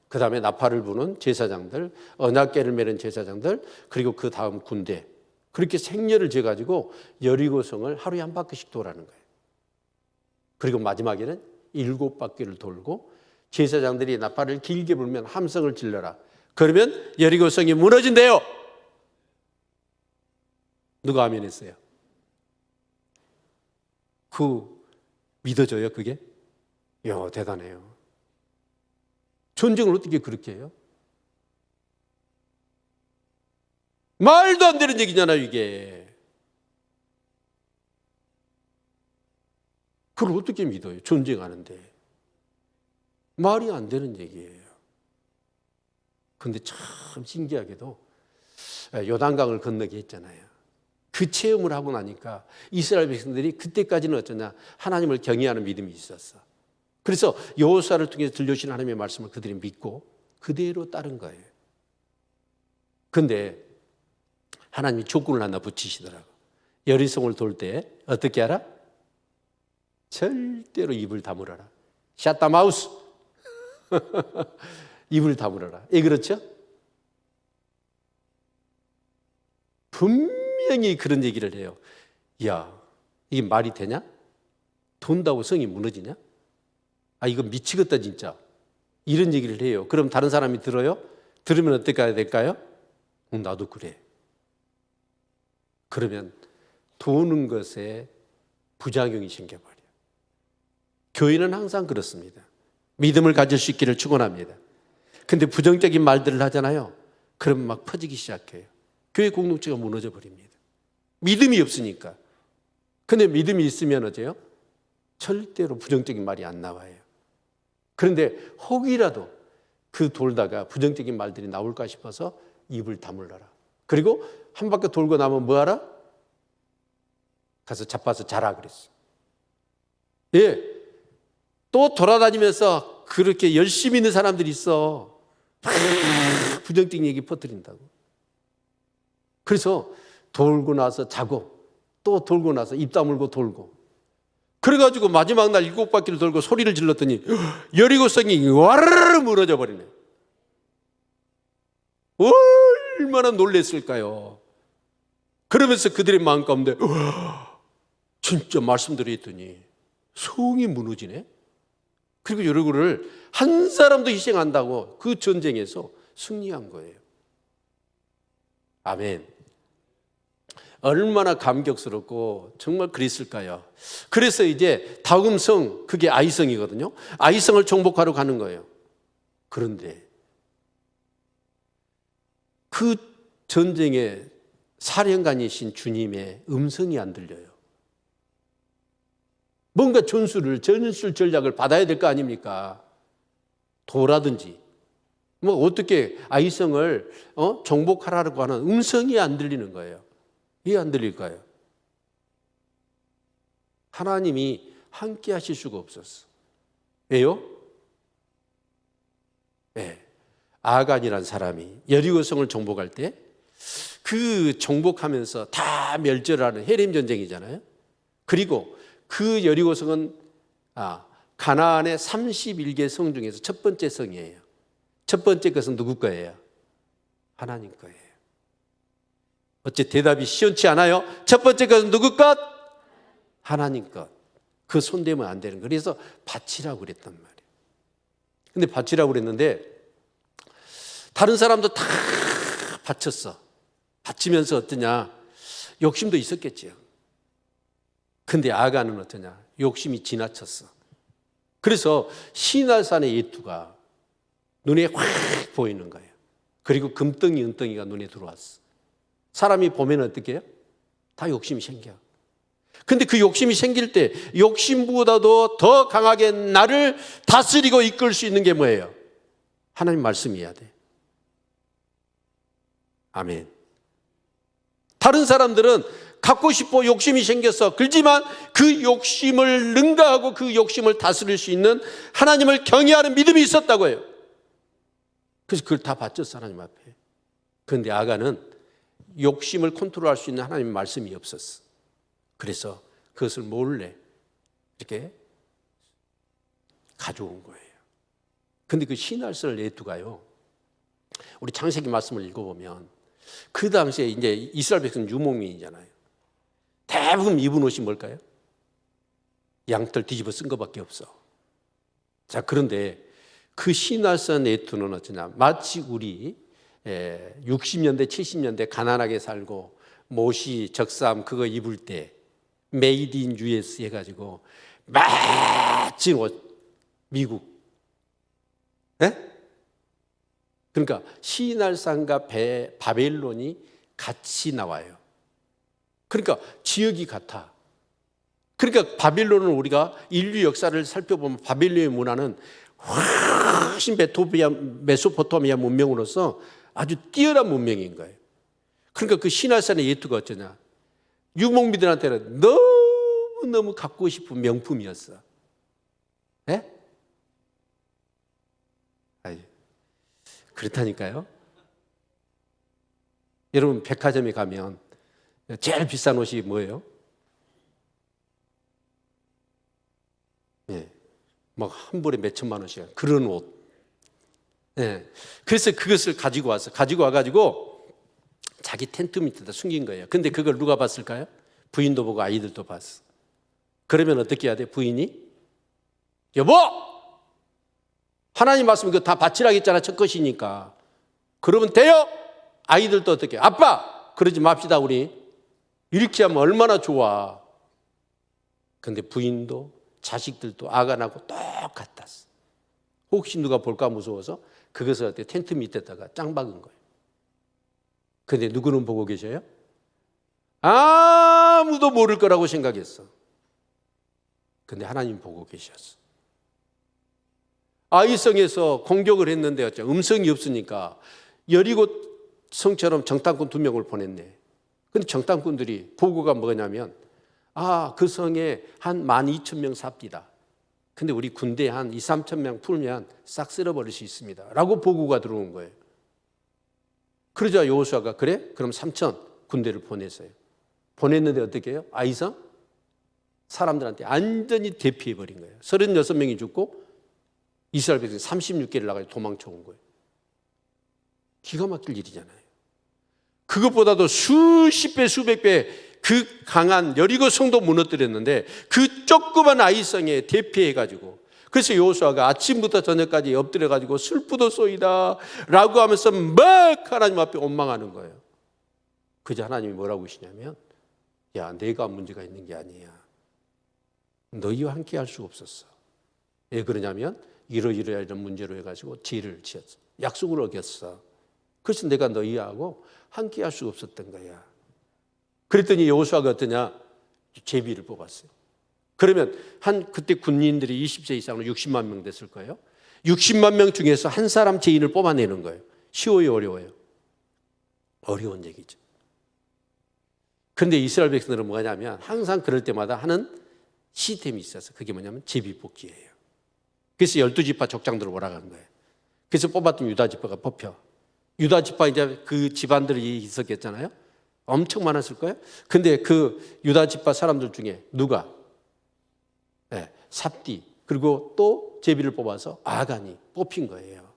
S1: 그 다음에 나팔을 부는 제사장들, 언약궤를 메는 제사장들, 그리고 그 다음 군대. 그렇게 생렬을 재가지고 여리고성을 하루에 한 바퀴씩 도라는 거예요. 그리고 마지막에는 7바퀴를 돌고 제사장들이 나팔을 길게 불면 함성을 질러라. 그러면 여리고성이 무너진대요. 누가 아멘 했어요? 믿어져요, 그게? 이야, 대단해요. 전쟁을 어떻게 그렇게 해요? 말도 안 되는 얘기잖아요, 이게. 그걸 어떻게 믿어요? 전쟁하는데. 말이 안 되는 얘기예요. 그런데 참 신기하게도 요단강을 건너게 했잖아요. 그 체험을 하고 나니까 이스라엘 백성들이 그때까지는 어쩌냐? 하나님을 경외하는 믿음이 있었어. 그래서 여호수아를 통해서 들려주신 하나님의 말씀을 그들이 믿고 그대로 따른 거예요. 그런데 하나님이 조건을 하나 붙이시더라고. 여리성을 돌 때 어떻게 하라? 절대로 입을 다물어라. 샷다 마우스. 입을 다물어라. 예, 그렇죠? 분명히 그런 얘기를 해요. 야, 이게 말이 되냐? 돈다고 성이 무너지냐? 아, 이거 미치겠다 진짜. 이런 얘기를 해요. 그럼 다른 사람이 들어요? 들으면 어떻게 해야 될까요? 나도 그래. 그러면 도는 것에 부작용이 생겨버려요. 교회는 항상 그렇습니다. 믿음을 가질 수 있기를 축원합니다. 근데 부정적인 말들을 하잖아요. 그럼 막 퍼지기 시작해요. 교회 공동체가 무너져 버립니다. 믿음이 없으니까. 근데 믿음이 있으면 어째요? 절대로 부정적인 말이 안 나와요. 그런데 혹이라도 그 돌다가 부정적인 말들이 나올까 싶어서 입을 다물러라. 그리고 한 바퀴 돌고 나면 뭐 하라? 가서 자빠서 자라 그랬어. 예. 또 돌아다니면서 그렇게 열심히 있는 사람들이 있어. 부정적인 얘기 퍼뜨린다고. 그래서 돌고 나서 자고 또 돌고 나서 입 다물고 돌고 그래가지고 마지막 날 7바퀴를 돌고 소리를 질렀더니 여리고성이 와르르 무너져 버리네. 얼마나 놀랬을까요? 그러면서 그들의 마음 가운데 진짜 말씀대로 했더니 성이 무너지네. 그리고 여리고를 한 사람도 희생한다고 그 전쟁에서 승리한 거예요. 아멘. 얼마나 감격스럽고 정말 그랬을까요? 그래서 이제 다음 성, 그게 아이성이거든요. 아이성을 정복하러 가는 거예요. 그런데 그 전쟁의 사령관이신 주님의 음성이 안 들려요. 뭔가 전술 전략을 받아야 될 거 아닙니까? 도라든지 뭐 어떻게 아이성을 정복하라고 하는 음성이 안 들리는 거예요. 왜 안 들릴까요? 하나님이 함께 하실 수가 없었어. 왜요? 네. 아간이라는 사람이 여리고성을 정복할 때 그 정복하면서 다 멸절하는 헤렘 전쟁이잖아요. 그리고 그 여리고성은 가나안의 31개 성 중에서 첫 번째 성이에요. 첫 번째 것은 누구 거예요? 하나님 거예요. 어째 대답이 시원치 않아요? 첫 번째 것은 누구 것? 하나님 것. 그 손대면 안 되는 거예요. 그래서 바치라고 그랬단 말이에요. 근데 바치라고 그랬는데 다른 사람도 다 바쳤어. 바치면서 어떠냐? 욕심도 있었겠지요. 근데 아간은 어떠냐? 욕심이 지나쳤어. 그래서 시날산의 예투가 눈에 확 보이는 거예요. 그리고 금덩이, 은덩이가 눈에 들어왔어. 사람이 보면 어떻게 해요? 다 욕심이 생겨. 근데 그 욕심이 생길 때 욕심보다도 더 강하게 나를 다스리고 이끌 수 있는 게 뭐예요? 하나님 말씀이어야 돼. 아멘. 다른 사람들은 갖고 싶어 욕심이 생겼어. 그렇지만 그 욕심을 능가하고 그 욕심을 다스릴 수 있는 하나님을 경외하는 믿음이 있었다고 해요. 그래서 그걸 다 바쳤어, 하나님 앞에. 그런데 아간은 욕심을 컨트롤할 수 있는 하나님의 말씀이 없었어. 그래서 그것을 몰래 이렇게 가져온 거예요. 그런데 그 시날설 예투가요, 우리 창세기 말씀을 읽어보면 그 당시에 이제 이스라엘 백성은 유목민이잖아요. 대부분 입은 옷이 뭘까요? 양털 뒤집어 쓴 것밖에 없어. 자, 그런데 그 시날선 예투는 어쩌냐? 마치 우리 60년대, 70년대 가난하게 살고 모시, 적삼 그거 입을 때 메이드 인 US 해가지고 멋진 옷, 미국. 네? 그러니까 시날산과 바벨론이 같이 나와요. 그러니까 지역이 같아. 그러니까 바벨론은 우리가 인류 역사를 살펴보면 바벨론의 문화는 훨씬 메소포타미아 문명으로서 아주 뛰어난 문명인 거예요. 그러니까 그 시날산의 예투가 어쩌냐? 유목민들한테는 너무너무 갖고 싶은 명품이었어. 네? 아이, 그렇다니까요. 여러분 백화점에 가면 제일 비싼 옷이 뭐예요? 네. 막 한 벌에 몇 천만 원씩 그런 옷. 네. 그래서 그것을 가지고 와가지고 자기 텐트 밑에다 숨긴 거예요. 근데 그걸 누가 봤을까요? 부인도 보고 아이들도 봤어. 그러면 어떻게 해야 돼? 부인이 여보, 하나님 말씀 이거 다 바치라고 했잖아. 첫 것이니까. 그러면 돼요? 아이들도 어떻게? 아빠, 그러지 맙시다 우리. 이렇게 하면 얼마나 좋아. 근데 부인도 자식들도 아간하고 똑같았어. 혹시 누가 볼까 무서워서 그것을 텐트 밑에다가 짱 박은 거예요. 근데 누구는 보고 계셔요? 아무도 모를 거라고 생각했어. 근데 하나님 보고 계셨어. 아이성에서 공격을 했는데 음성이 없으니까 여리고 성처럼 정탐꾼 2명을 보냈네. 근데 정탐꾼들이 보고가 뭐냐면 그 성에 한 12,000명 삽디다. 근데 우리 군대에 한 2-3천 풀면 싹 쓸어버릴 수 있습니다. 라고 보고가 들어온 거예요. 그러자 여호수아가 그래? 그럼 3천 군대를 보냈어요. 보냈는데 어떻게 해요? 아이성? 사람들한테 완전히 대피해버린 거예요. 36명이 죽고 이스라엘 백성이 36개를 나가서 도망쳐 온 거예요. 기가 막힐 일이잖아요. 그것보다도 수십 배, 수백 배 그 강한 여리고 성도 무너뜨렸는데 그 조그만 아이성에 대피해가지고 그래서 여호수아가 아침부터 저녁까지 엎드려가지고 슬프도소이다 라고 하면서 막 하나님 앞에 원망하는 거예요. 그저 하나님이 뭐라고 하시냐면 야, 내가 문제가 있는 게 아니야. 너희와 함께 할 수가 없었어. 왜 그러냐면 이런 문제로 해가지고 죄를 지었어. 약속을 어겼어. 그래서 내가 너희하고 함께 할 수가 없었던 거야. 그랬더니 여호수아가 어떠냐? 제비를 뽑았어요. 그러면 그때 군인들이 20세 이상으로 60만 명 됐을 거예요. 60만 명 중에서 한 사람 죄인을 뽑아내는 거예요. 쉬워요, 어려워요? 어려운 얘기죠. 그런데 이스라엘 백성들은 뭐냐면 항상 그럴 때마다 하는 시스템이 있어서 그게 뭐냐면 제비 뽑기예요. 그래서 12지파 족장들을 몰아간 거예요. 그래서 뽑았던 유다지파가 뽑혀. 유다지파 이제 그 집안들이 있었겠잖아요. 엄청 많았을 거예요. 근데 그 유다지파 사람들 중에 누가? 네, 삽디 그리고 또 제비를 뽑아서 아간이 뽑힌 거예요.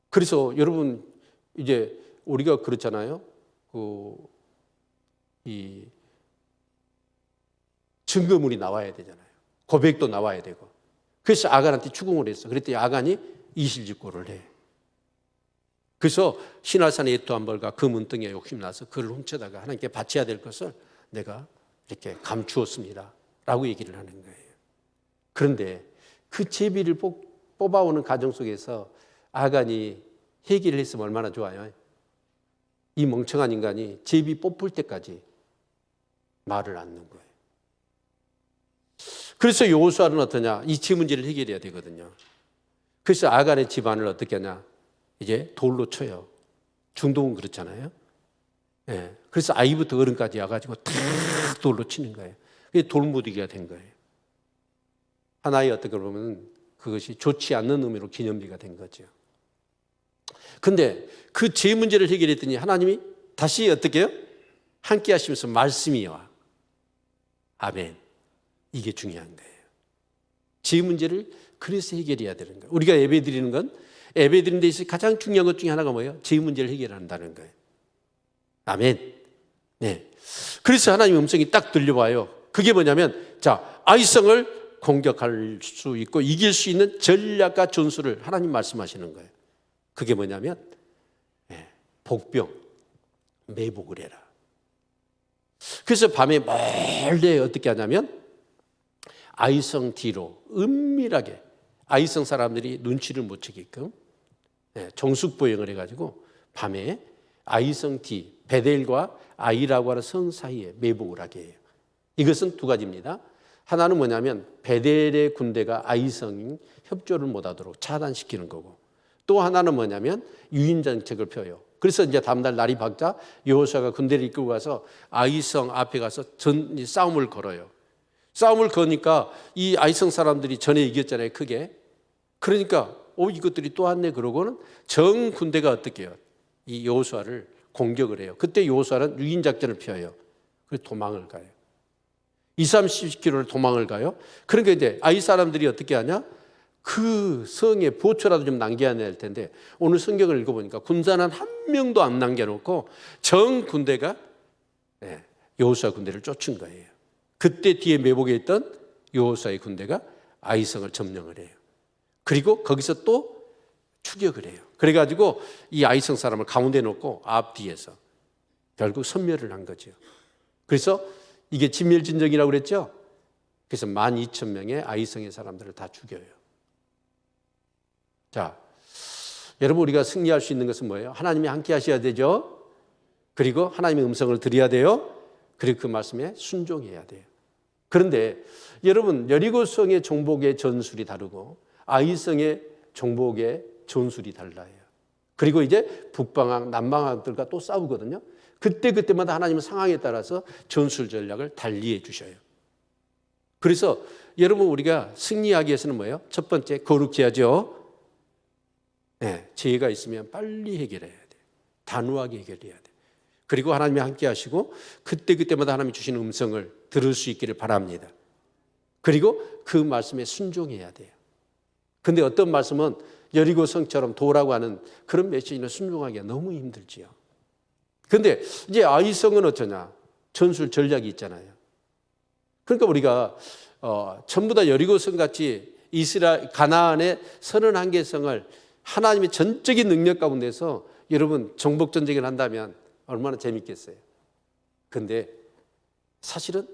S1: 그래서 여러분 이제 우리가 그렇잖아요. 이 증거물이 나와야 되잖아요. 고백도 나와야 되고. 그래서 아간한테 추궁을 했어. 그랬더니 아간이 이실직고를 해. 그래서 시날산의 옛도한벌과 그 문둥이에 욕심나서 그를 훔쳐다가 하나님께 바쳐야 될 것을 내가 이렇게 감추었습니다 라고 얘기를 하는 거예요. 그런데 그 제비를 뽑아오는 과정 속에서 아간이 회개를 했으면 얼마나 좋아요. 이 멍청한 인간이 제비 뽑을 때까지 말을 않는 거예요. 그래서 여호수아는 어떠냐? 이 제 문제를 해결해야 되거든요. 그래서 아간의 집안을 어떻게 하냐? 이제 돌로 쳐요. 중동은 그렇잖아요. 예. 그래서 아이부터 어른까지 와가지고 탁 돌로 치는 거예요. 그게 돌무더기가 된 거예요. 하나의 어떻게 보면 그것이 좋지 않는 의미로 기념비가 된 거죠. 근데 그 제 문제를 해결했더니 하나님이 다시 어떻게 해요? 함께 하시면서 말씀이 와. 아멘. 이게 중요한 거예요. 제 문제를 그래서 해결해야 되는 거예요. 우리가 예배 드리는 건 예배 드리는 데 있어서 가장 중요한 것 중에 하나가 뭐예요? 제 문제를 해결한다는 거예요. 아멘. 네. 그래서 하나님의 음성이 딱 들려와요. 그게 뭐냐면, 자, 아이성을 공격할 수 있고 이길 수 있는 전략과 전술을 하나님 말씀하시는 거예요. 그게 뭐냐면, 복병, 매복을 해라. 그래서 밤에 멀리 어떻게 하냐면, 아이성 뒤로 은밀하게 아이성 사람들이 눈치를 못 채게끔 정숙보행을 해가지고 밤에 아이성 뒤, 베델과 아이라고 하는 성 사이에 매복을 하게 해요. 이것은 두 가지입니다. 하나는 뭐냐면 베델의 군대가 아이성 협조를 못하도록 차단시키는 거고, 또 하나는 뭐냐면 유인정책을 펴요. 그래서 이제 다음날 날이 밝자 여호수아가 군대를 이끌고 가서 아이성 앞에 가서 싸움을 걸어요. 싸움을 거니까 이 아이성 사람들이 전에 이겼잖아요, 크게. 그러니까 이것들이 또 왔네 그러고는 정 군대가 어떻게 해요? 이 여호수아를 공격을 해요. 그때 여호수아는 유인 작전을 펴요. 그래서 도망을 가요. 20-30km를 도망을 가요. 그러니까 이제 아이 사람들이 어떻게 하냐? 그 성에 보초라도 좀 남겨야 될 텐데 오늘 성경을 읽어보니까 군사는 한 명도 안 남겨놓고 정 군대가 여호수아 군대를 쫓은 거예요. 그때 뒤에 매복에 있던 여호수아의 군대가 아이성을 점령을 해요. 그리고 거기서 또 추격을 해요. 그래가지고 이 아이성 사람을 가운데 놓고 앞뒤에서 결국 섬멸을 한 거죠. 그래서 이게 진멸진정이라고 그랬죠. 그래서 12,000명의 아이성의 사람들을 다 죽여요. 자, 여러분 우리가 승리할 수 있는 것은 뭐예요? 하나님이 함께 하셔야 되죠. 그리고 하나님의 음성을 들어야 돼요. 그리고 그 말씀에 순종해야 돼요. 그런데 여러분 여리고성의 정복의 전술이 다르고 아이성의 정복의 전술이 달라요. 그리고 이제 북방왕, 남방왕들과 또 싸우거든요. 그때마다 하나님은 상황에 따라서 전술 전략을 달리해 주셔요. 그래서 여러분 우리가 승리하기 위해서는 뭐예요? 첫 번째 거룩해야죠. 죄가 있으면 빨리 해결해야 돼요. 단호하게 해결해야 돼요. 그리고 하나님이 함께 하시고 그때마다 하나님이 주시는 음성을 들을 수 있기를 바랍니다. 그리고 그 말씀에 순종해야 돼요. 근데 어떤 말씀은 여리고성처럼 도라고 하는 그런 메시지는 순종하기가 너무 힘들지요. 근데 이제 아이성은 어쩌냐? 전술 전략이 있잖아요. 그러니까 우리가 전부 다 여리고성 같이 가나안의 31개 성을 하나님의 전적인 능력 가운데서 여러분 정복전쟁을 한다면 얼마나 재밌겠어요. 근데 사실은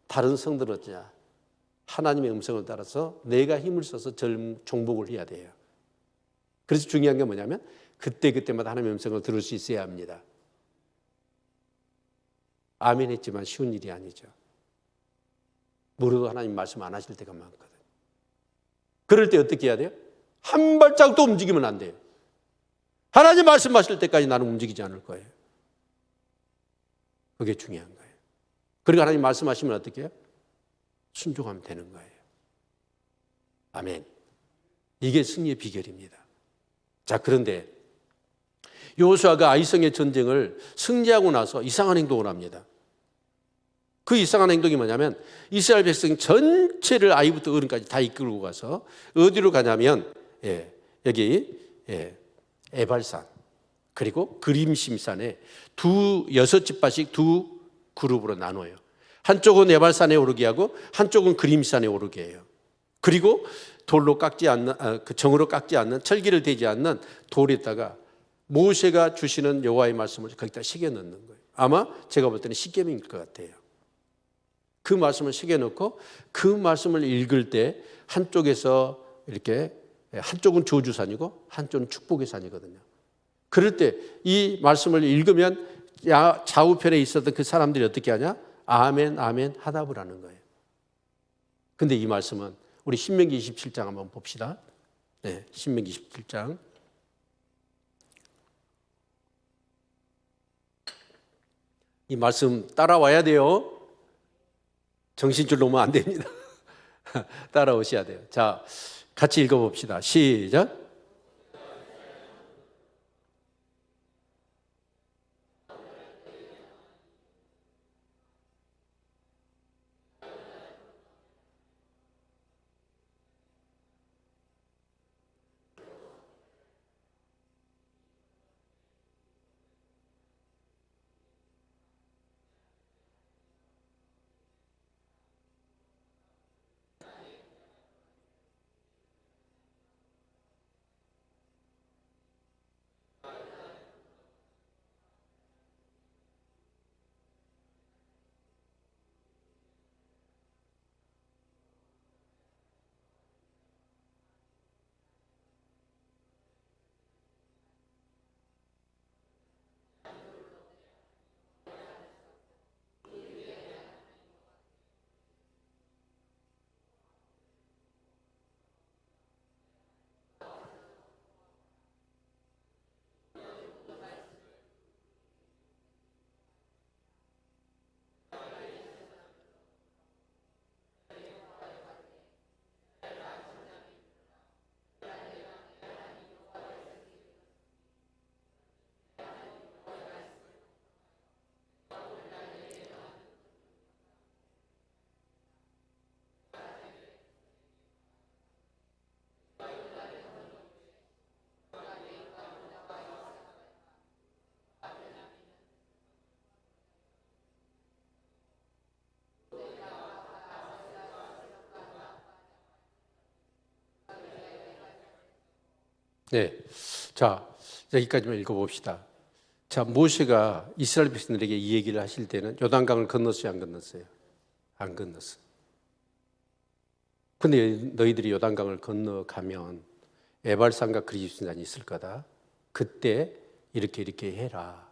S1: 다른 성들은 어쩌냐? 하나님의 음성을 따라서 내가 힘을 써서 정복을 해야 돼요. 그래서 중요한 게 뭐냐면 그때마다 하나님의 음성을 들을 수 있어야 합니다. 아멘 했지만 쉬운 일이 아니죠. 모르도 하나님 말씀 안 하실 때가 많거든. 그럴 때 어떻게 해야 돼요? 한 발짝도 움직이면 안 돼요. 하나님 말씀하실 때까지 나는 움직이지 않을 거예요. 그게 중요한 거예요. 그리고 하나님 말씀하시면 어떻게 해요? 순종하면 되는 거예요. 아멘. 이게 승리의 비결입니다. 자, 그런데 여호수아가 아이성의 전쟁을 승리하고 나서 이상한 행동을 합니다. 그 이상한 행동이 뭐냐면 이스라엘 백성 전체를 아이부터 어른까지 다 이끌고 가서 어디로 가냐면 여기 에발산 그리고 그림심산에 6집밭씩 두 그룹으로 나눠요. 한쪽은 에발산에 오르게 하고 한쪽은 그림산에 오르게 해요. 그리고 돌로 깎지 않는, 그 정으로 깎지 않는, 철기를 대지 않는 돌에다가 모세가 주시는 여호와의 말씀을 거기다 새겨 넣는 거예요. 아마 제가 볼 때는 십계명일 것 같아요. 그 말씀을 새겨 넣고 그 말씀을 읽을 때 한쪽에서 이렇게, 한쪽은 저주산이고 한쪽은 축복의 산이거든요. 그럴 때 이 말씀을 읽으면 좌우편에 있었던 그 사람들이 어떻게 하냐? 아멘, 아멘 하답을 하는 거예요. 근데 이 말씀은 우리 신명기 27장 한번 봅시다. 네, 신명기 27장. 이 말씀 따라와야 돼요. 정신줄 놓으면 안 됩니다. 따라오셔야 돼요. 자, 같이 읽어봅시다. 시작. 네. 자, 여기까지만 읽어봅시다. 자, 모세가 이스라엘 백성들에게 이 얘기를 하실 때는 요단강을 건넜어요, 안 건넜어요? 안 건넜어. 근데 너희들이 요단강을 건너가면 에발산과 그리스산이 있을 거다. 그때 이렇게 해라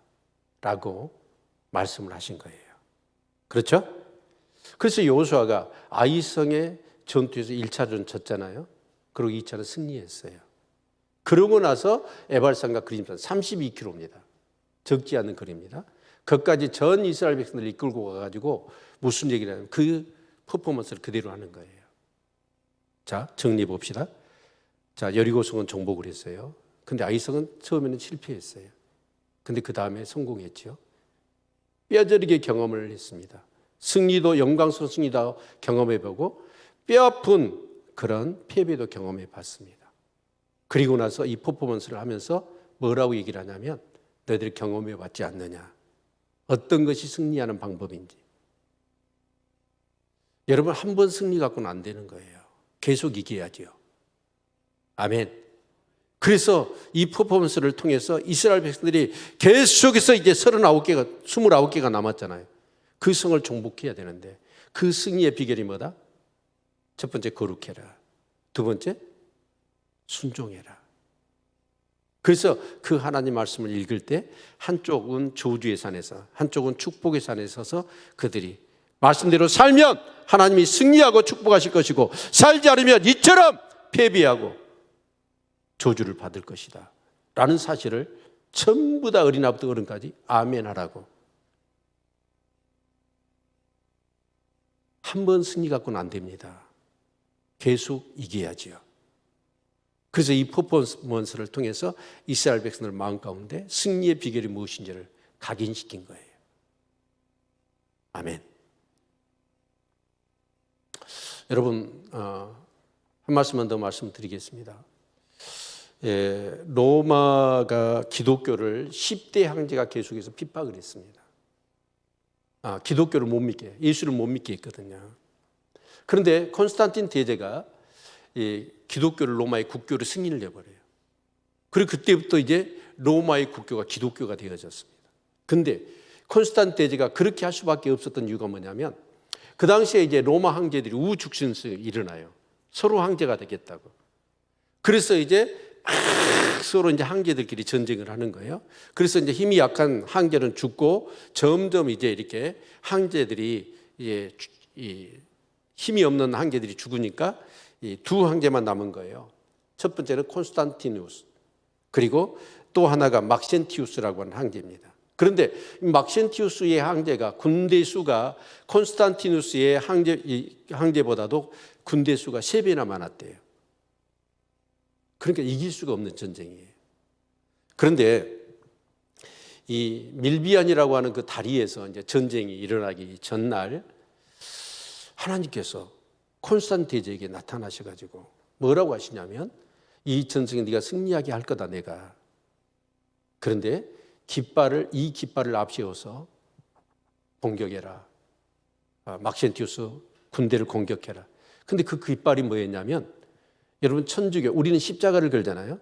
S1: 라고 말씀을 하신 거예요. 그렇죠? 그래서 여호수아가 아이성의 전투에서 1차전 졌잖아요. 그리고 2차는 승리했어요. 그러고 나서 에발산과 그림산 32km입니다. 적지 않은 거리입니다. 거기까지 전 이스라엘 백성들을 이끌고 가가지고 무슨 얘기를 하냐면 그 퍼포먼스를 그대로 하는 거예요. 자, 정리해 봅시다. 자, 여리고성은 정복을 했어요. 근데 아이성은 처음에는 실패했어요. 근데 그 다음에 성공했죠. 뼈저리게 경험을 했습니다. 승리도, 영광스러운 승리도 경험해보고 뼈아픈 그런 패배도 경험해봤습니다. 그리고 나서 이 퍼포먼스를 하면서 뭐라고 얘기를 하냐면 너희들이 경험해봤지 않느냐. 어떤 것이 승리하는 방법인지. 여러분, 한 번 승리 갖고는 안 되는 거예요. 계속 이겨야죠. 아멘. 그래서 이 퍼포먼스를 통해서 이스라엘 백성들이 계속해서 이제 29개가 남았잖아요. 그 성을 정복해야 되는데 그 승리의 비결이 뭐다? 첫 번째, 거룩해라. 두 번째, 순종해라. 그래서 그 하나님 말씀을 읽을 때 한쪽은 저주의 산에서 한쪽은 축복의 산에 서서 그들이 말씀대로 살면 하나님이 승리하고 축복하실 것이고 살지 않으면 이처럼 패배하고 저주를 받을 것이다 라는 사실을 전부 다 어린아이부터 어른까지 아멘 하라고. 한 번 승리 갖고는 안 됩니다. 계속 이겨야지요. 그래서 이 퍼포먼스를 통해서 이스라엘 백성들 마음 가운데 승리의 비결이 무엇인지를 각인시킨 거예요. 아멘. 여러분, 한 말씀만 더 말씀드리겠습니다. 로마가 기독교를 10대 황제가 계속해서 핍박을 했습니다. 기독교를 못 믿게, 예수를 못 믿게 했거든요. 그런데 콘스탄틴 대제가 이 기독교를 로마의 국교로 승인을 해버려요. 그리고 그때부터 이제 로마의 국교가 기독교가 되어졌습니다. 근데 콘스탄틴 대제가 그렇게 할 수밖에 없었던 이유가 뭐냐면 그 당시에 이제 로마 황제들이 우후죽순이 일어나요. 서로 황제가 되겠다고. 그래서 이제 막 서로 이제 황제들끼리 전쟁을 하는 거예요. 그래서 이제 힘이 약한 황제는 죽고 점점 이제 이렇게 황제들이 이제 힘이 없는 황제들이 죽으니까 이 두 황제만 남은 거예요. 첫 번째는 콘스탄티누스, 그리고 또 하나가 막센티우스라고 하는 황제입니다. 그런데 막센티우스의 황제가 군대 수가 콘스탄티누스의 황제보다도 군대 수가 3배나 많았대요. 그러니까 이길 수가 없는 전쟁이에요. 그런데 이 밀비안이라고 하는 그 다리에서 이제 전쟁이 일어나기 전날 하나님께서 콘스탄틴 대제에게 나타나셔가지고 뭐라고 하시냐면 이 전쟁에 네가 승리하게 할 거다 내가. 그런데 이 깃발을 앞세워서 공격해라. 막센티우스 군대를 공격해라. 근데 그 깃발이 뭐였냐면 여러분 천주교, 우리는 십자가를 걸잖아요.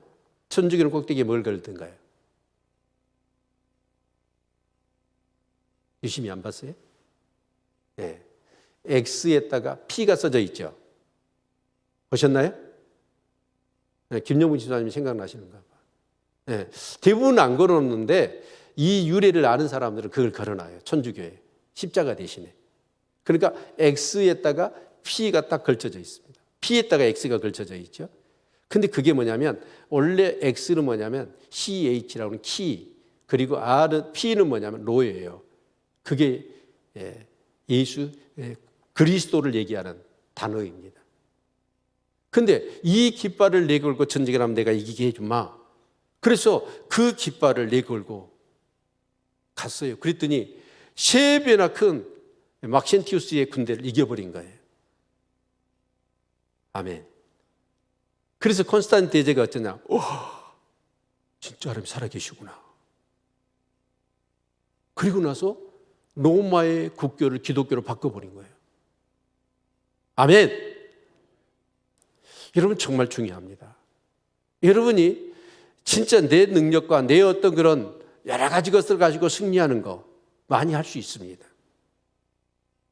S1: 천주교는 꼭대기에 뭘 걸던가요? 유심히 안 봤어요? 네. X에다가 P가 써져 있죠. 보셨나요? 네, 김영문 지사님이 생각나시는가 봐. 네, 대부분 안 걸어놓는데 이 유래를 아는 사람들은 그걸 걸어놔요. 천주교에. 십자가 대신에. 그러니까 X에다가 P가 딱 걸쳐져 있습니다. P에다가 X가 걸쳐져 있죠. 근데 그게 뭐냐면 원래 X는 뭐냐면 CH라고 하는 키, 그리고 P는 뭐냐면 로예요. 그게 예수, 그리스도를 얘기하는 단어입니다. 근데 이 깃발을 내걸고 전쟁을 하면 내가 이기게 해주마. 그래서 그 깃발을 내걸고 갔어요. 그랬더니 3배나 큰 막센티우스의 군대를 이겨버린 거예요. 아멘. 그래서 콘스탄틴 대제가 어쩌냐? 진짜 하나님 살아계시구나. 그리고 나서 로마의 국교를 기독교로 바꿔버린 거예요. 아멘. 여러분 정말 중요합니다. 여러분이 진짜 내 능력과 내 어떤 그런 여러 가지 것을 가지고 승리하는 거 많이 할 수 있습니다.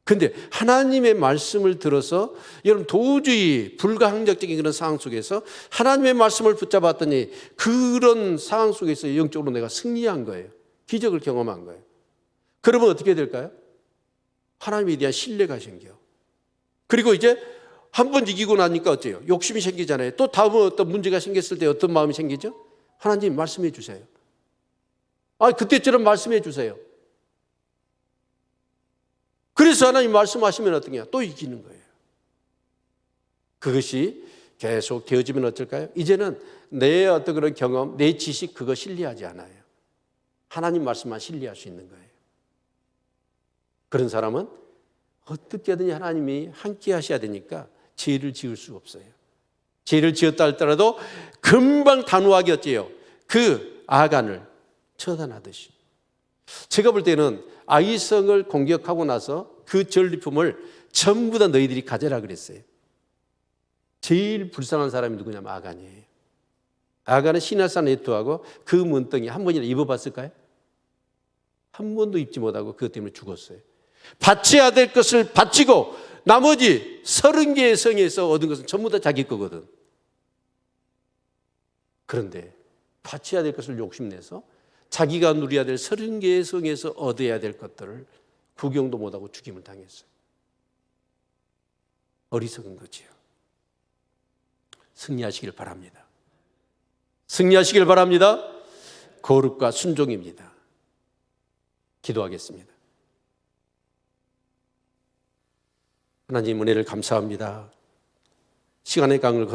S1: 그런데 하나님의 말씀을 들어서 여러분 도저히 불가항력적인 그런 상황 속에서 하나님의 말씀을 붙잡았더니 그런 상황 속에서 영적으로 내가 승리한 거예요. 기적을 경험한 거예요. 그러면 어떻게 될까요? 하나님에 대한 신뢰가 생겨. 그리고 이제 한 번 이기고 나니까 어때요? 욕심이 생기잖아요. 또 다음에 어떤 문제가 생겼을 때 어떤 마음이 생기죠? 하나님 말씀해 주세요. 그때처럼 말씀해 주세요. 그래서 하나님 말씀하시면 어떻게 해요? 또 이기는 거예요. 그것이 계속 되어지면 어떨까요? 이제는 내 어떤 그런 경험, 내 지식 그거 신뢰하지 않아요. 하나님 말씀만 신뢰할 수 있는 거예요. 그런 사람은 어떻게든 하나님이 함께 하셔야 되니까 죄를 지을 수 없어요. 죄를 지었다 할지라도 금방 단호하게 어때요? 그 아간을 처단하듯이. 제가 볼 때는 아이성을 공격하고 나서 그 전리품을 전부 다 너희들이 가져라 그랬어요. 제일 불쌍한 사람이 누구냐면 아간이에요. 아간은 시내산 애투하고 그 문덩이 한 번이나 입어봤을까요? 한 번도 입지 못하고 그것 때문에 죽었어요. 바쳐야 될 것을 바치고 나머지 30개의 성에서 얻은 것은 전부 다 자기 거거든. 그런데 바쳐야 될 것을 욕심내서 자기가 누려야 될 30개의 성에서 얻어야 될 것들을 구경도 못하고 죽임을 당했어요. 어리석은 거지요. 승리하시길 바랍니다. 승리하시길 바랍니다. 거룩과 순종입니다. 기도하겠습니다. 하나님 은혜를 감사합니다. 시간의 강을 건너